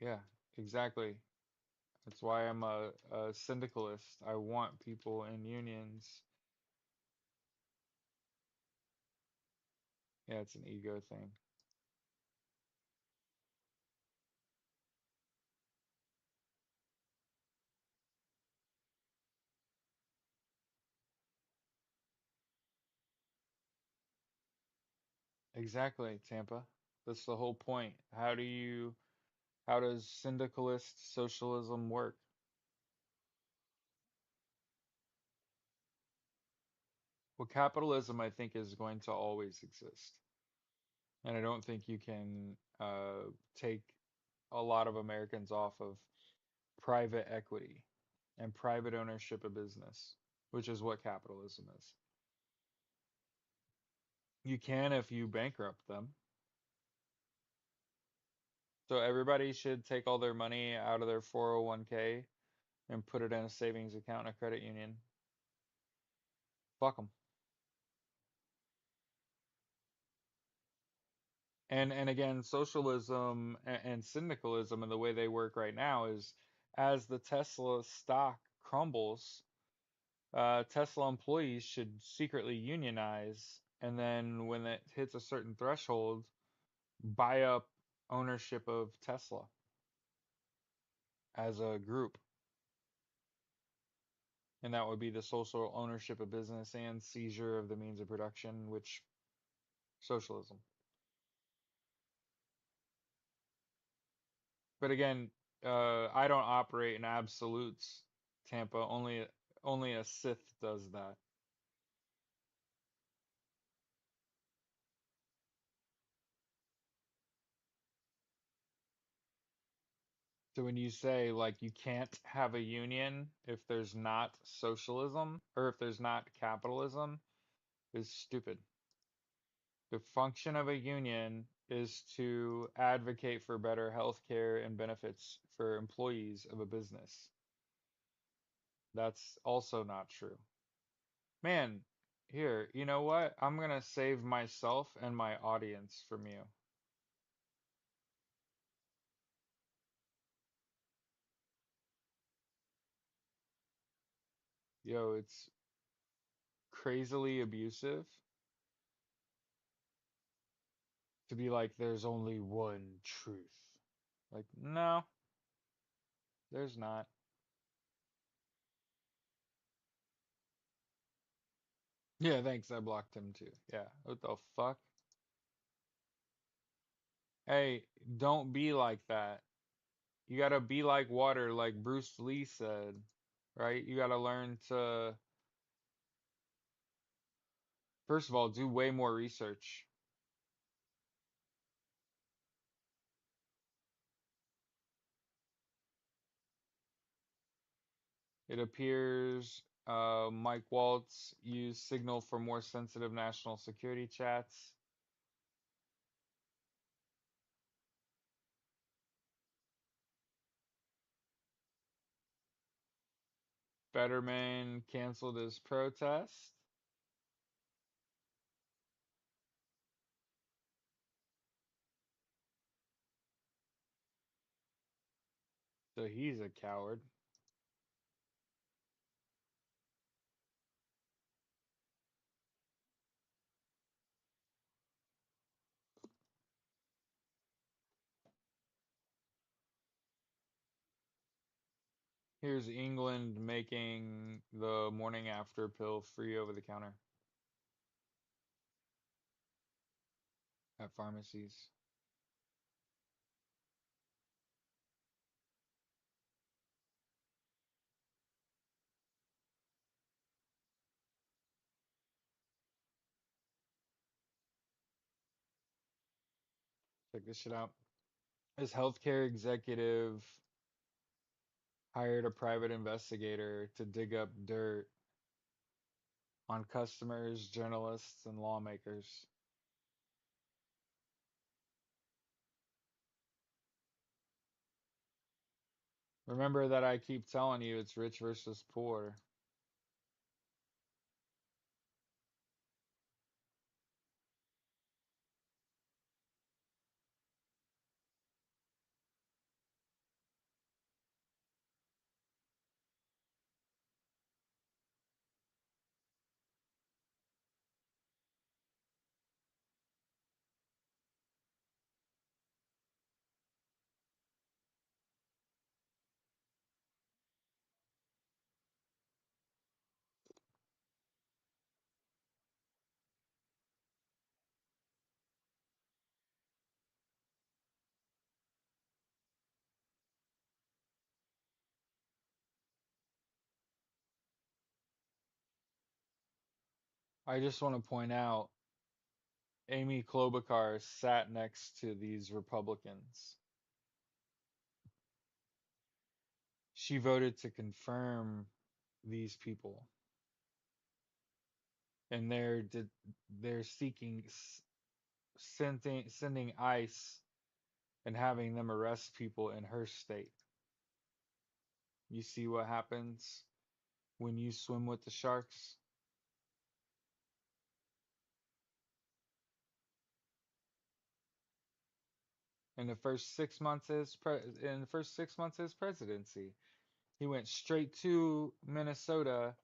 yeah, exactly. That's why I'm a syndicalist. I want people in unions. Yeah, it's an ego thing. Exactly, Tampa. That's the whole point. How does syndicalist socialism work? Well, capitalism, I think, is going to always exist. And I don't think you can take a lot of Americans off of private equity and private ownership of business, which is what capitalism is. You can if you bankrupt them. So everybody should take all their money out of their 401k and put it in a savings account in a credit union. Fuck them. And again, socialism and syndicalism and the way they work right now is as the Tesla stock crumbles, Tesla employees should secretly unionize, and then when it hits a certain threshold, buy up ownership of Tesla as a group. And that would be the social ownership of business and seizure of the means of production, which socialism. But again, I don't operate in absolutes, Tampa. Only a Sith does that. So when you say like you can't have a union if there's not socialism or if there's not capitalism, is stupid. The function of a union is to advocate for better health care and benefits for employees of a business. That's also not true. Man, here, you know what? I'm gonna save myself and my audience from you. Yo, it's crazily abusive to be like, there's only one truth. Like, no, there's not. Yeah, thanks. I blocked him too. Yeah. What the fuck? Hey, don't be like that. You gotta be like water, like Bruce Lee said, right? You gotta learn to, first of all, do way more research. It appears Mike Waltz used Signal for more sensitive national security chats. Fetterman canceled his protest. So he's a coward. Here's England making the morning after pill free over the counter at pharmacies. Check this shit out. This healthcare executive hired a private investigator to dig up dirt on customers, journalists, and lawmakers. Remember that I keep telling you it's rich versus poor. I just want to point out Amy Klobuchar sat next to these Republicans. She voted to confirm these people, and they're seeking sending ICE and having them arrest people in her state. You see what happens when you swim with the sharks? In the first 6 months in the first 6 months of his presidency, he went straight to Minnesota,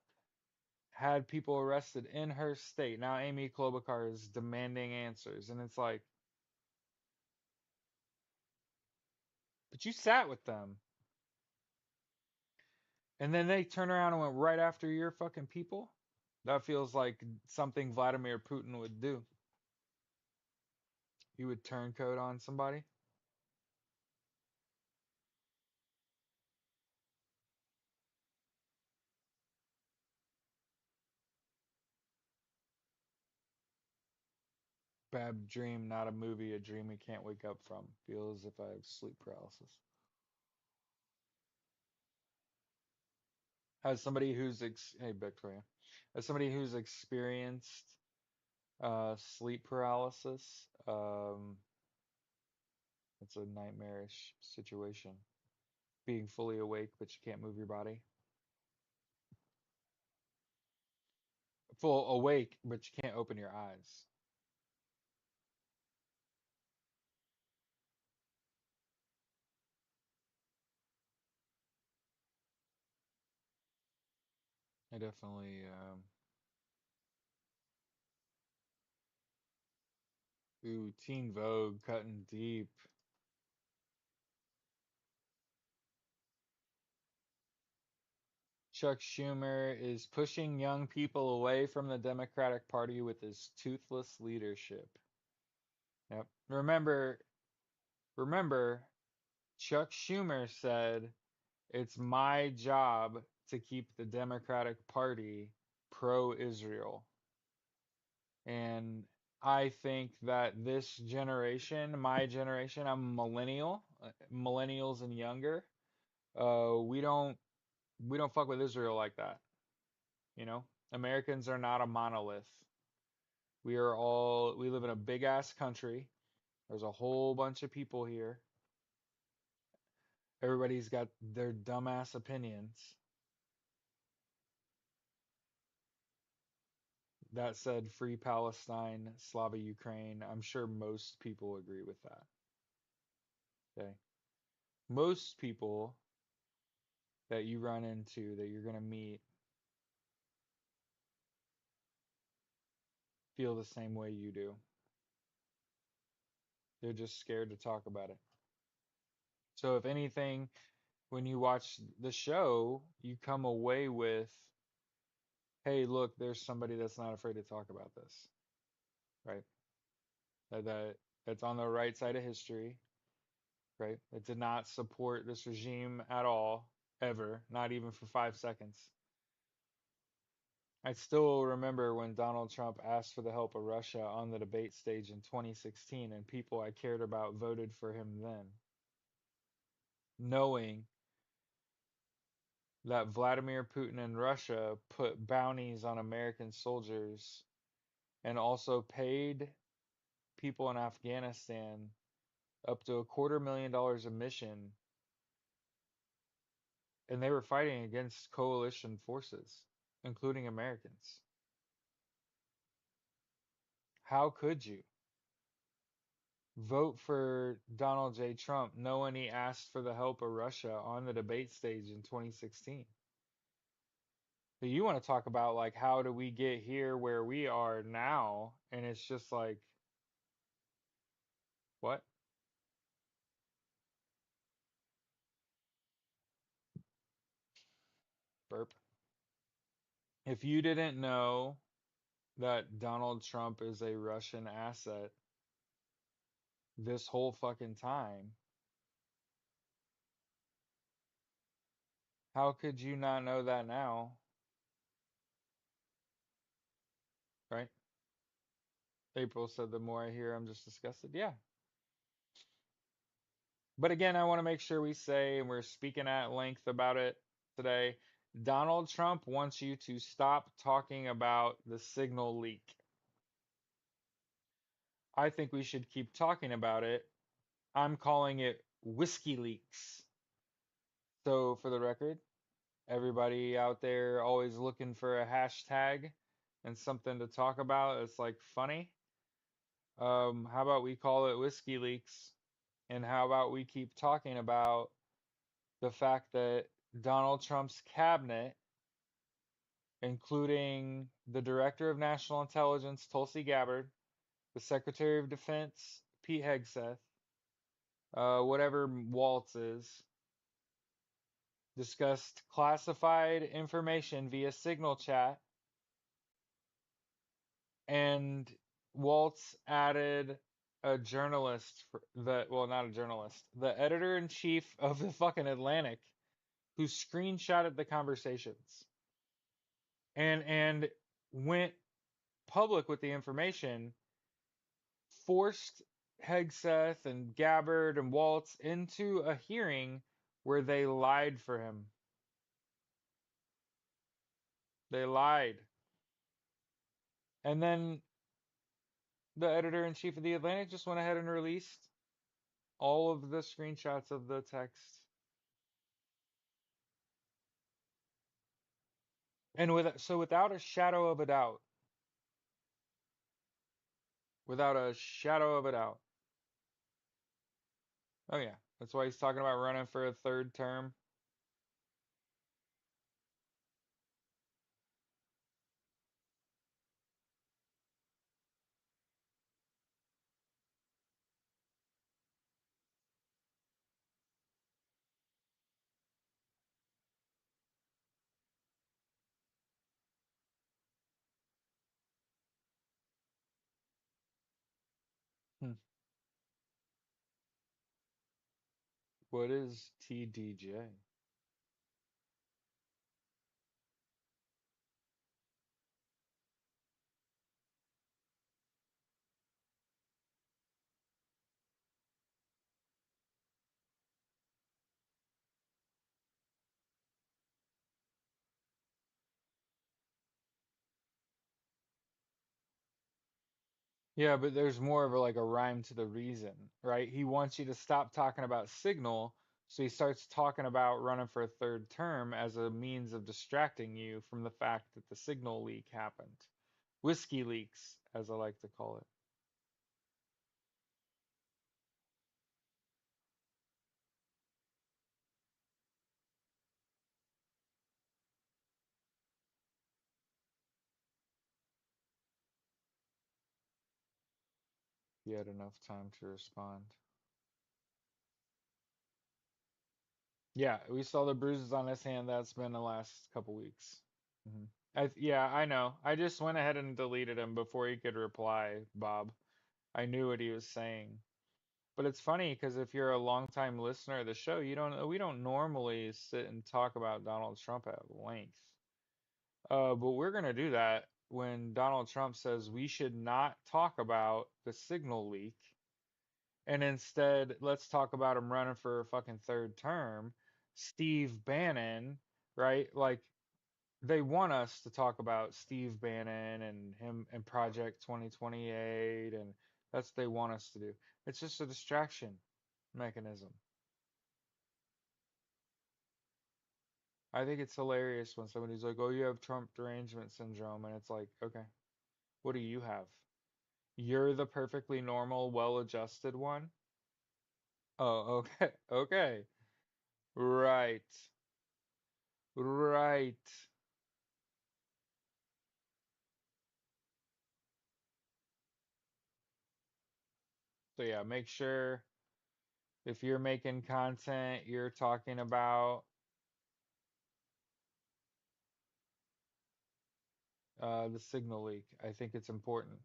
had people arrested in her state. Now Amy Klobuchar is demanding answers, and it's like, but you sat with them, and then they turn around and went right after your fucking people. That feels like something Vladimir Putin would do. He would turncoat on somebody. Bad dream, not a movie, a dream we can't wake up from. Feel as if I have sleep paralysis. As somebody who's hey Victoria, as somebody who's experienced sleep paralysis, it's a nightmarish situation. Being fully awake but you can't move your body. Full awake but you can't open your eyes. I definitely ooh, Teen Vogue cutting deep. Chuck Schumer is pushing young people away from the Democratic Party with his toothless leadership. Yep. Remember, Chuck Schumer said, it's my job to keep the Democratic Party pro-Israel. And I think that this generation, my generation, I'm a millennial, millennials and younger, we don't fuck with Israel like that. You know, Americans are not a monolith. We live in a big ass country. There's a whole bunch of people here. Everybody's got their dumbass opinions. That said, free Palestine, Slava Ukraine. I'm sure most people agree with that. Okay. Most people that you run into, that you're going to meet, feel the same way you do. They're just scared to talk about it. So, if anything, when you watch the show, you come away with, hey, look, there's somebody that's not afraid to talk about this, right? That's on the right side of history, right? It did not support this regime at all, ever, not even for 5 seconds. I still remember when Donald Trump asked for the help of Russia on the debate stage in 2016, and people I cared about voted for him then, knowing that Vladimir Putin and Russia put bounties on American soldiers and also paid people in Afghanistan up to $250,000 a mission, and they were fighting against coalition forces, including Americans. How could you vote for Donald J. Trump knowing he asked for the help of Russia on the debate stage in 2016? But you want to talk about like how do we get here where we are now? And it's just like, what? Burp. If you didn't know that Donald Trump is a Russian asset this whole fucking time, how could you not know that now? Right? April said, the more I hear, I'm just disgusted. Yeah. But again, I want to make sure we say, and we're speaking at length about it today, Donald Trump wants you to stop talking about the signal leak. I think we should keep talking about it. I'm calling it Whiskey Leaks. So, for the record, everybody out there always looking for a hashtag and something to talk about. It's like funny. How about we call it Whiskey Leaks? And how about we keep talking about the fact that Donald Trump's cabinet, including the Director of National Intelligence, Tulsi Gabbard, the Secretary of Defense, Pete Hegseth, whatever Waltz is, discussed classified information via Signal chat, and Waltz added a journalist well, not a journalist, the editor in chief of the fucking Atlantic, who screenshotted the conversations and went public with the information, forced Hegseth and Gabbard and Waltz into a hearing where they lied for him. They lied. And then the editor in chief of the Atlantic just went ahead and released all of the screenshots of the text. And without a shadow of a doubt, without a shadow of a doubt. Oh yeah, that's why he's talking about running for a third term. What is TDJ? Yeah, but there's more of a, like a rhyme to the reason, right? He wants you to stop talking about Signal, so he starts talking about running for a third term as a means of distracting you from the fact that the Signal leak happened. Whiskey leaks, as I like to call it. He had enough time to respond. Yeah, we saw the bruises on his hand. That's been the last couple weeks. Yeah, I know. I just went ahead and deleted him before he could reply, Bob. I knew what he was saying. But it's funny because if you're a longtime listener of the show, we don't normally sit and talk about Donald Trump at length. But we're gonna do that when Donald Trump says we should not talk about the signal leak, and instead let's talk about him running for a fucking third term. Steve Bannon, right? Like they want us to talk about Steve Bannon and him and Project 2028, and that's what they want us to do. It's just a distraction mechanism. I think it's hilarious when somebody's like, "Oh, you have Trump derangement syndrome," and it's like, okay, what do you have? You're the perfectly normal, well-adjusted one? Oh, okay, okay, right, right. So yeah, make sure if you're making content, you're talking about the signal leak. I think it's important.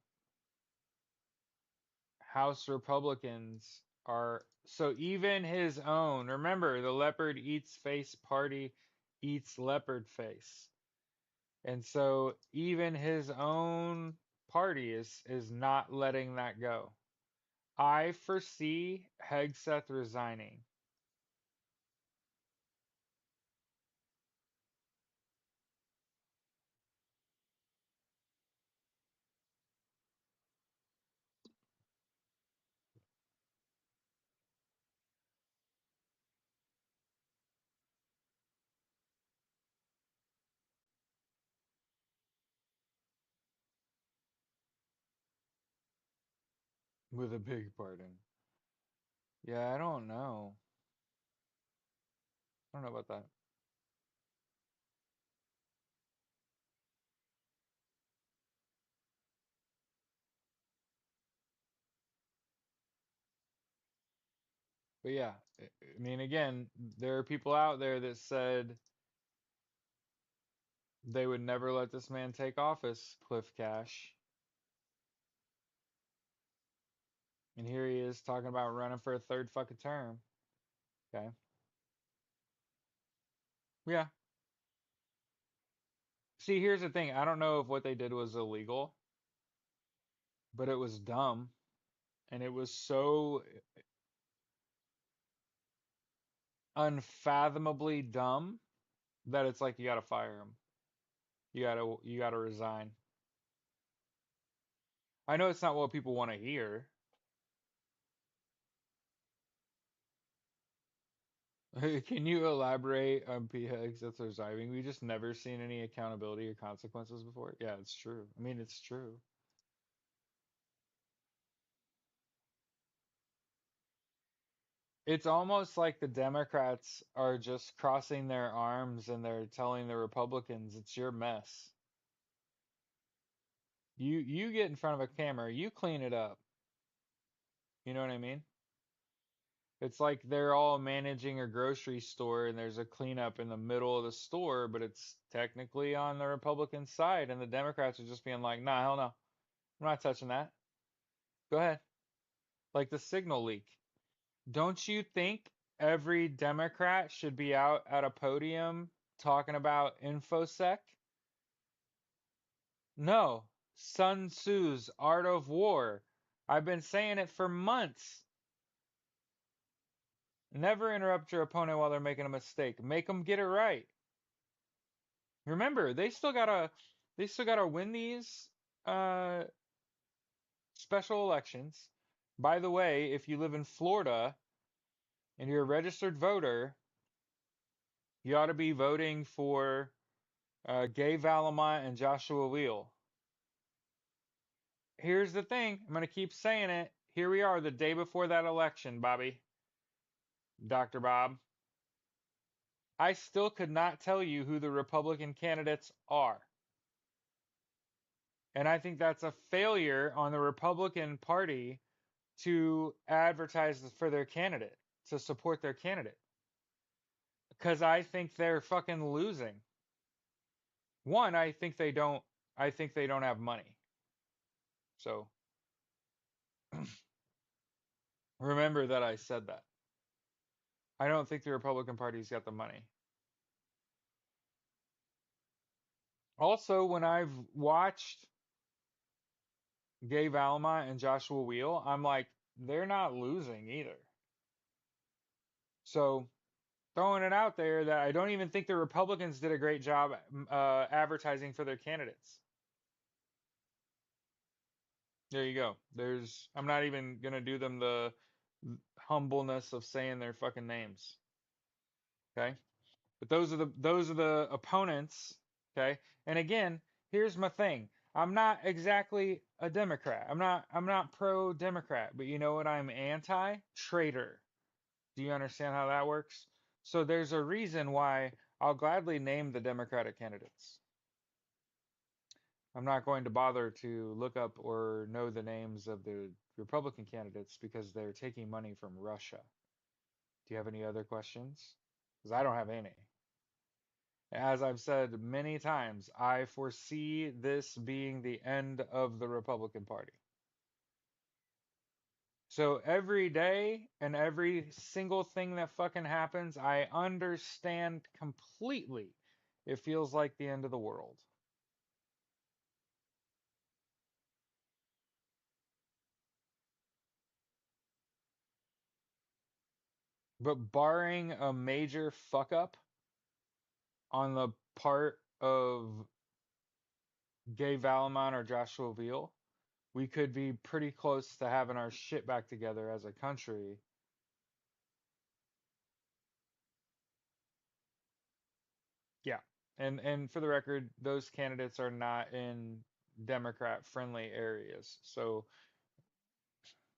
House Republicans are so even his own. Remember, the leopard eats face party eats leopard face. And so even his own party is not letting that go. I foresee Hegseth resigning with a big pardon. Yeah, I don't know. I don't know about that. But yeah, I mean, again, there are people out there that said they would never let this man take office, Cliff Cash. And here he is talking about running for a third fucking term. Okay. Yeah. See, here's the thing. I don't know if what they did was illegal, but it was dumb. And it was so unfathomably dumb that it's like you gotta fire him. You gotta resign. I know it's not what people want to hear. Can you elaborate on PHEX that's resigning? We just never seen any accountability or consequences before. Yeah, it's true. I mean, it's true. It's almost like the Democrats are just crossing their arms and they're telling the Republicans it's your mess. You get in front of a camera, you clean it up. You know what I mean? It's like they're all managing a grocery store and there's a cleanup in the middle of the store, but it's technically on the Republican side, and the Democrats are just being like, nah, hell no. I'm not touching that. Go ahead. like the signal leak. Don't you think every Democrat should be out at a podium talking about InfoSec? No. Sun Tzu's Art of War. I've been saying it for months. Never interrupt your opponent while they're making a mistake. Make them get it right. Remember, they still gotta win these uh special elections. By the way, if you live in Florida and you're a registered voter, you ought to be voting for Gay Vallamont and Joshua Wheel. Here's the thing, I'm going to keep saying it. Here we are the day before that election, Bobby, Dr. Bob. I still could not tell you who the Republican candidates are. And I think that's a failure on the Republican Party to advertise for their candidate, to support their candidate. Because I think they're fucking losing. One, I think they don't have money. So remember that I said that. I don't think the Republican Party's got the money. Also, when I've watched Gay Valmont and Joshua Wheel, I'm like, they're not losing either. So throwing it out there that I don't even think the Republicans did a great job advertising for their candidates. There you go. I'm not even gonna do them the humbleness of saying their fucking names. Okay. But those are the opponents, okay? And again, here's my thing. I'm not exactly a Democrat. I'm not pro Democrat, but you know what I'm anti? Traitor. Do you understand how that works? So there's a reason why I'll gladly name the Democratic candidates. I'm not going to bother to look up or know the names of the Republican candidates because they're taking money from Russia. Do you have any other questions? Because I don't have any. As I've said many times, I foresee this being the end of the Republican Party. So every day and every single thing that fucking happens, I understand completely. It feels like the end of the world. But barring a major fuck up on the part of Gay Valmont or Joshua Veal, we could be pretty close to having our shit back together as a country. Yeah. And for the record, those candidates are not in Democrat friendly areas. So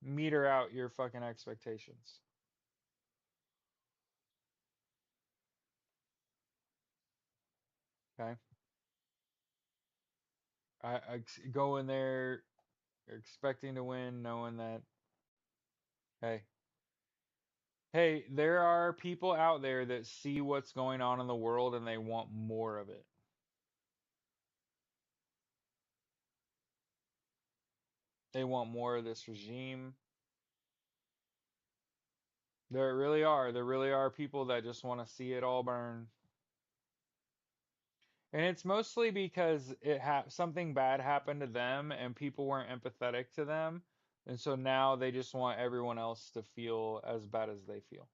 meter out your fucking expectations. Okay? I go in there expecting to win, knowing that hey, hey, there are people out there that see what's going on in the world and they want more of it. They want more of this regime. There really are. There really are people that just want to see it all burn. And it's mostly because something bad happened to them and people weren't empathetic to them. And so now they just want everyone else to feel as bad as they feel.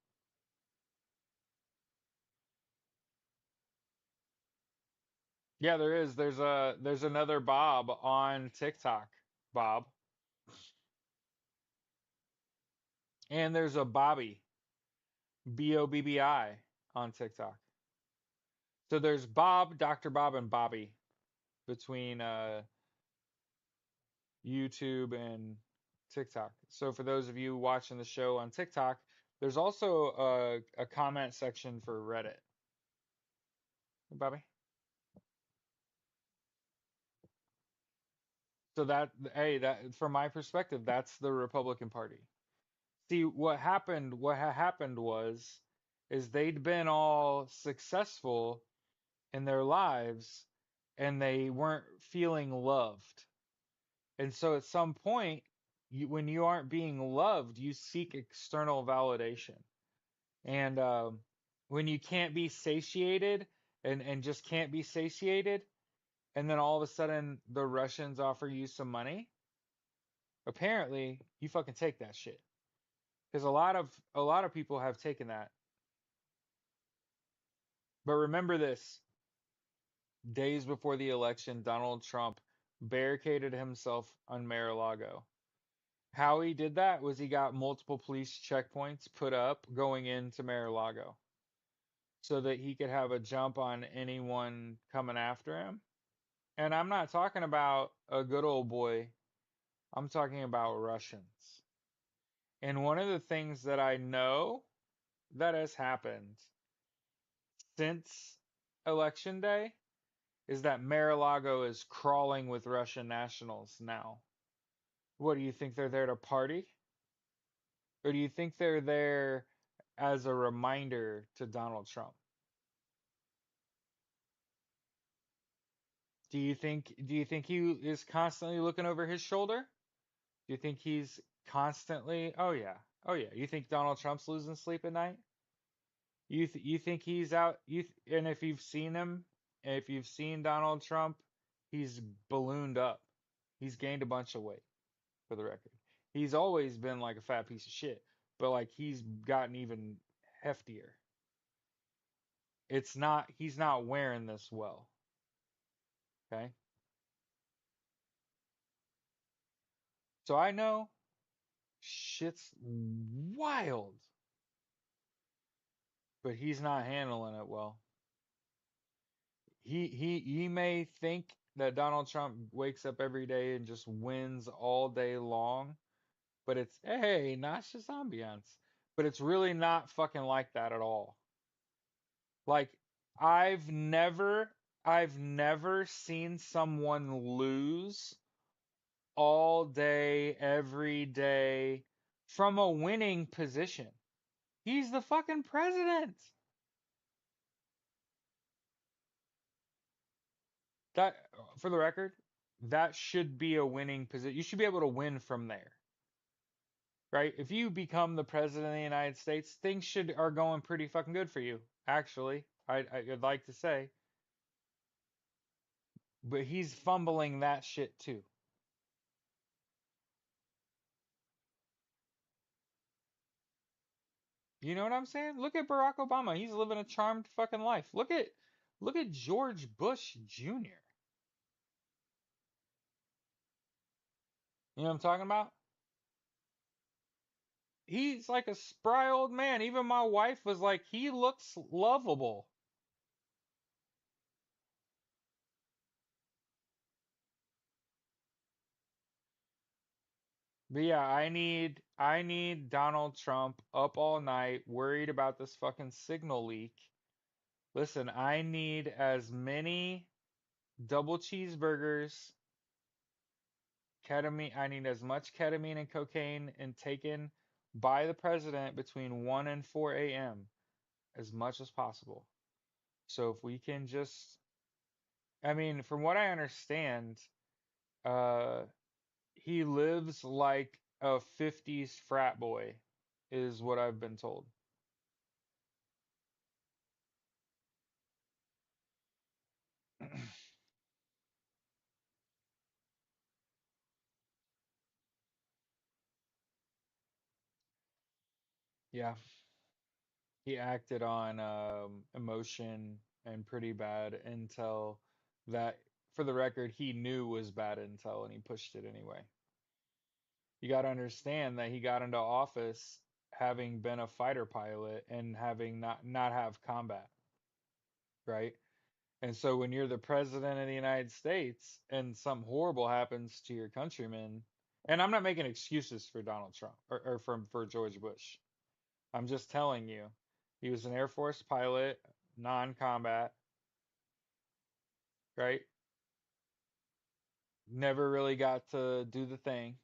Yeah, there is. There's another Bob on TikTok, Bob. And there's a Bobby, Bobbi on TikTok. So there's Bob, Dr. Bob and Bobby between YouTube and TikTok. So for those of you watching the show on TikTok, there's also a comment section for Reddit. Bobby. So that hey, that from my perspective, that's the Republican Party. See, what happened was is they'd been all successful in their lives and they weren't feeling loved. And so at some point when you aren't being loved, you seek external validation. And when you can't be satiated and just can't be satiated, and then all of a sudden the Russians offer you some money, apparently you fucking take that shit. Because a lot of people have taken that. But remember this, days before the election, Donald Trump barricaded himself on Mar-a-Lago. How he did that was he got multiple police checkpoints put up going into Mar-a-Lago so that he could have a jump on anyone coming after him. And I'm not talking about a good old boy, I'm talking about Russians. And one of the things that I know that has happened since election day is that Mar-a-Lago is crawling with Russian nationals now. What do you think they're there to party? Or do you think they're there as a reminder to Donald Trump? Do you think he is constantly looking over his shoulder? Do you think he's constantly, oh yeah. Oh yeah. You think Donald Trump's losing sleep at night? You think he's out and if you've seen him, if you've seen Donald Trump, he's ballooned up. He's gained a bunch of weight, for the record. He's always been like a fat piece of shit, but like he's gotten even heftier. He's not wearing this well, okay? So I know shit's wild, but he's not handling it well. He may think that Donald Trump wakes up every day and just wins all day long, but it's hey, nauseous ambiance. But it's really not fucking like that at all. Like I've never I've never seen someone lose all day, every day from a winning position. He's the fucking president. That, for the record, that should be a winning position. You should be able to win from there, right? If you become the president of the United States, things should are going pretty fucking good for you, actually. I'd like to say, but he's fumbling that shit too. You know what I'm saying? Look at Barack Obama. He's living a charmed fucking life. Look at George Bush Jr. You know what I'm talking about? He's like a spry old man. Even my wife was like, he looks lovable. But yeah, I need Donald Trump up all night, worried about this fucking signal leak. Listen, I need as many double cheeseburgers, ketamine, I need as much ketamine and cocaine and taken by the president between 1 and 4 a.m. as much as possible. So if we can just, I mean, from what I understand, uh, he lives like a 50s frat boy, is what I've been told. Yeah, he acted on emotion and pretty bad intel that, for the record, he knew was bad intel and he pushed it anyway. You got to understand that he got into office having been a fighter pilot and having not have combat, right? And so when you're the president of the United States and something horrible happens to your countrymen, and I'm not making excuses for Donald Trump or for George Bush. I'm just telling you, he was an Air Force pilot, non-combat, right? Never really got to do the thing.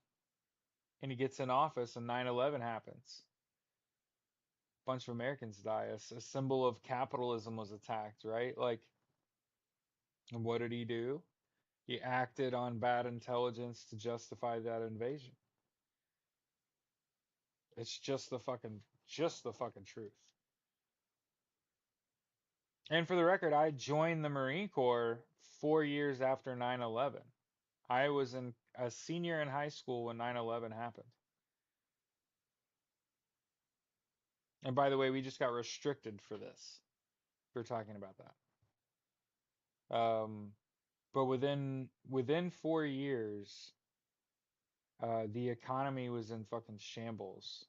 And he gets in office and 9/11 happens. Bunch of Americans die. A symbol of capitalism was attacked, right? Like, and what did he do? He acted on bad intelligence to justify that invasion. It's just the fucking truth. And for the record, I joined the Marine Corps 4 years after 9/11. I was a senior in high school when 9/11 happened. And by the way, we just got restricted for this. We're talking about that. But within 4 years, the economy was in fucking shambles.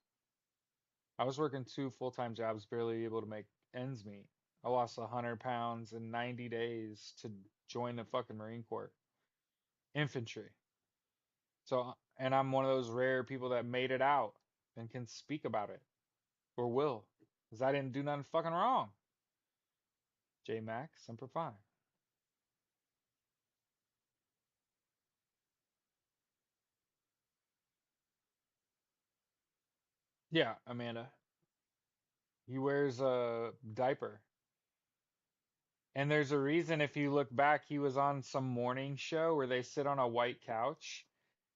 I was working two full-time jobs, barely able to make ends meet. I lost 100 pounds in 90 days to join the fucking Marine Corps infantry. So, and I'm one of those rare people that made it out and can speak about it or will, because I didn't do nothing fucking wrong. J Mac, Semper Fi. Yeah, Amanda. He wears a diaper. And there's a reason if you look back, he was on some morning show where they sit on a white couch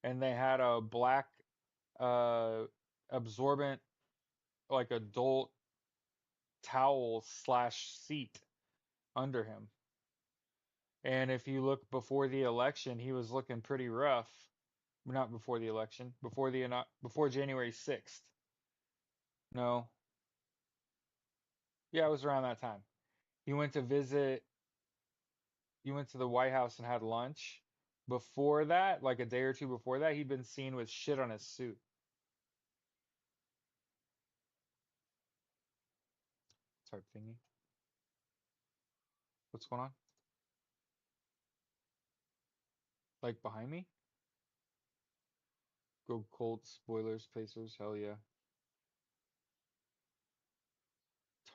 and they had a black uh absorbent like adult towel slash seat under him. And if you look before the election, he was looking pretty rough. Not before the election, before January 6th. No. Yeah, it was around that time. He went to visit, he went to the White House and had lunch. Before that, like a day or two before that, he'd been seen with shit on his suit. Type thingy. What's going on? Like behind me? Go Colts, spoilers, Pacers, hell yeah.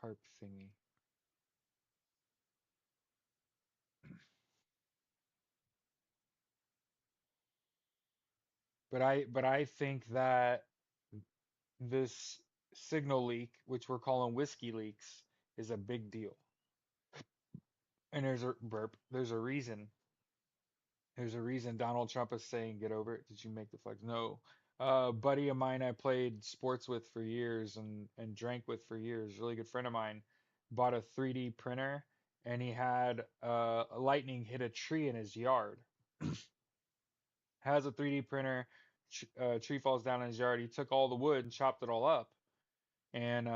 Tarp thingy. But I think that this signal leak, which we're calling whiskey leaks, is a big deal. And there's a burp. There's a reason. There's a reason Donald Trump is saying, "Get over it." Did you make the flags? No. Buddy of mine I played sports with for years and drank with for years, really good friend of mine, bought a 3D printer and he had lightning hit a tree in his yard. Has a 3D printer, tree falls down in his yard. He took all the wood and chopped it all up, and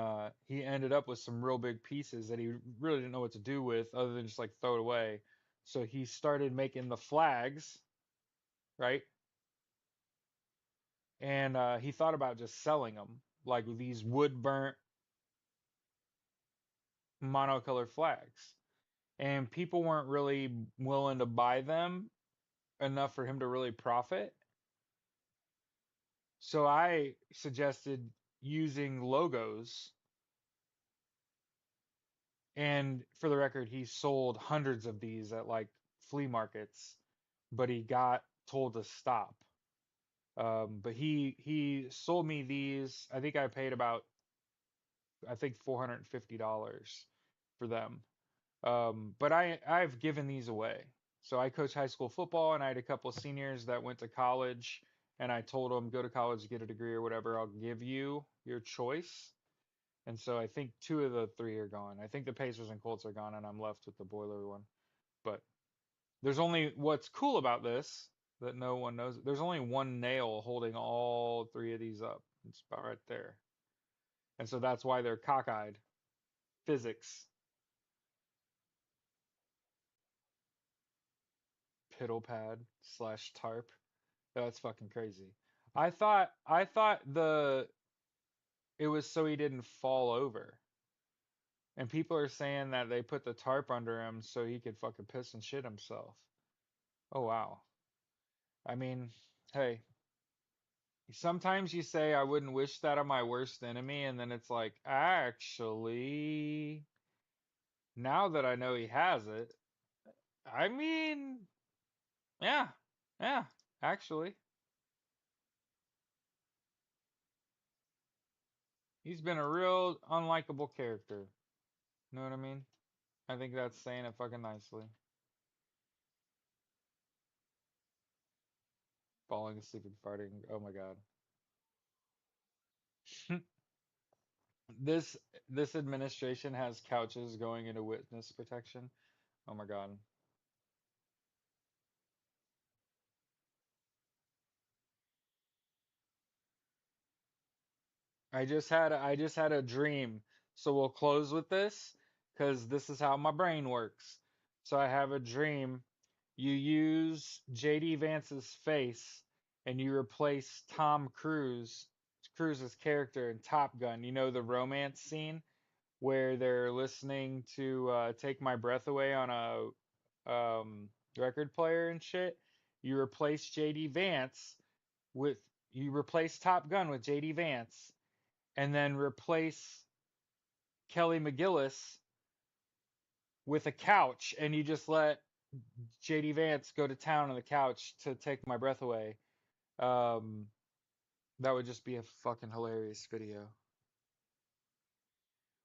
he ended up with some real big pieces that he really didn't know what to do with other than just like throw it away. So he started making the flags, right? And he thought about just selling them, like these wood burnt monocolor flags. And people weren't really willing to buy them enough for him to really profit. So I suggested using logos. And for the record, he sold hundreds of these at like flea markets, but he got told to stop. But he sold me these. I think I paid about I think $450 for them. But I've given these away. So I coach high school football, and I had a couple of seniors that went to college, and I told them go to college, get a degree or whatever. I'll give you your choice. And so I think two of the three are gone. I think the Pacers and Colts are gone, and I'm left with the Boiler one. But there's only what's cool about this that no one knows. There's only one nail holding all three of these up. It's about right there. And so that's why they're cockeyed. Physics. Piddle pad slash tarp. That's fucking crazy. I thought the it was so he didn't fall over. And people are saying that they put the tarp under him so he could fucking piss and shit himself. Oh wow. I mean, hey, sometimes you say I wouldn't wish that on my worst enemy, and then it's like, actually, now that I know he has it, I mean, yeah, yeah, actually, he's been a real unlikable character. You know what I mean? I think that's saying it fucking nicely. Falling asleep and farting. Oh my God. This this administration has couches going into witness protection. Oh my God. I just had a dream. So we'll close with this because this is how my brain works. So I have a dream. You use JD Vance's face and you replace Tom Cruise's character in Top Gun. You know the romance scene where they're listening to Take My Breath Away on a record player and shit. You replace JD Vance with you replace Top Gun with JD Vance and then replace Kelly McGillis with a couch, and you just let JD Vance go to town on the couch to take my breath away. Um, that would just be a fucking hilarious video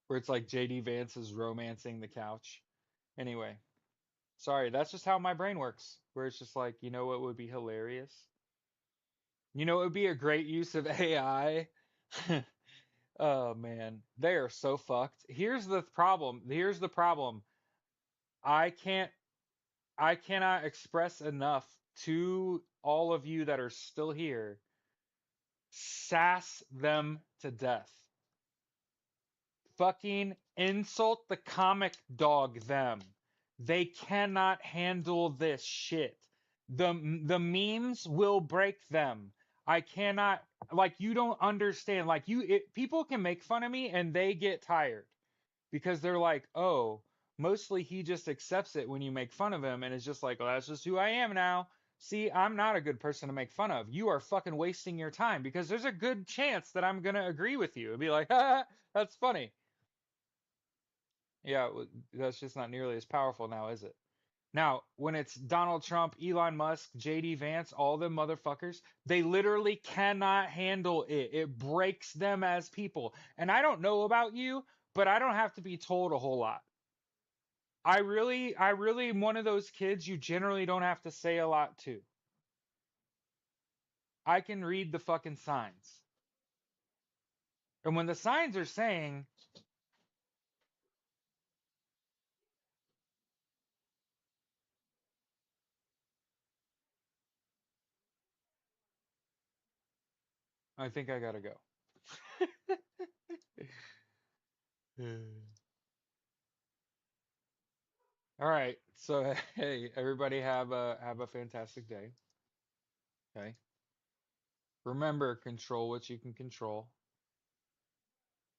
where it's like JD Vance is romancing the couch. Anyway, sorry, that's just how my brain works. Where it's just like, you know what would be hilarious? You know, it would be a great use of AI. Oh man, they are so fucked. Here's the problem. Here's the problem. I can't I cannot express enough to all of you that are still here. Sass them to death. Fucking insult the comic dog them. They cannot handle this shit. The memes will break them. I cannot like you don't understand. Like people can make fun of me and they get tired because they're like, oh, mostly he just accepts it when you make fun of him and is just like, well, that's just who I am now. See, I'm not a good person to make fun of. You are fucking wasting your time because there's a good chance that I'm gonna agree with you and be like, ah, that's funny. Yeah, that's just not nearly as powerful now, is it? Now, when it's Donald Trump, Elon Musk, JD Vance, all them motherfuckers, they literally cannot handle it. It breaks them as people. And I don't know about you, but I don't have to be told a whole lot. I really am one of those kids you generally don't have to say a lot to. I can read the fucking signs. And when the signs are saying, I think I gotta go. All right. So hey, everybody have a fantastic day. Okay. Remember, control what you can control.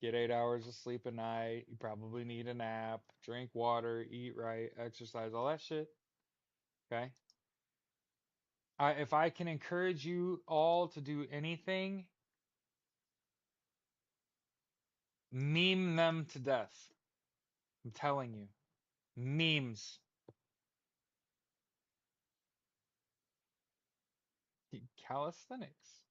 Get 8 hours of sleep a night. You probably need a nap. Drink water. Eat right. Exercise. All that shit. Okay. If I can encourage you all to do anything, meme them to death. I'm telling you. Memes. Calisthenics.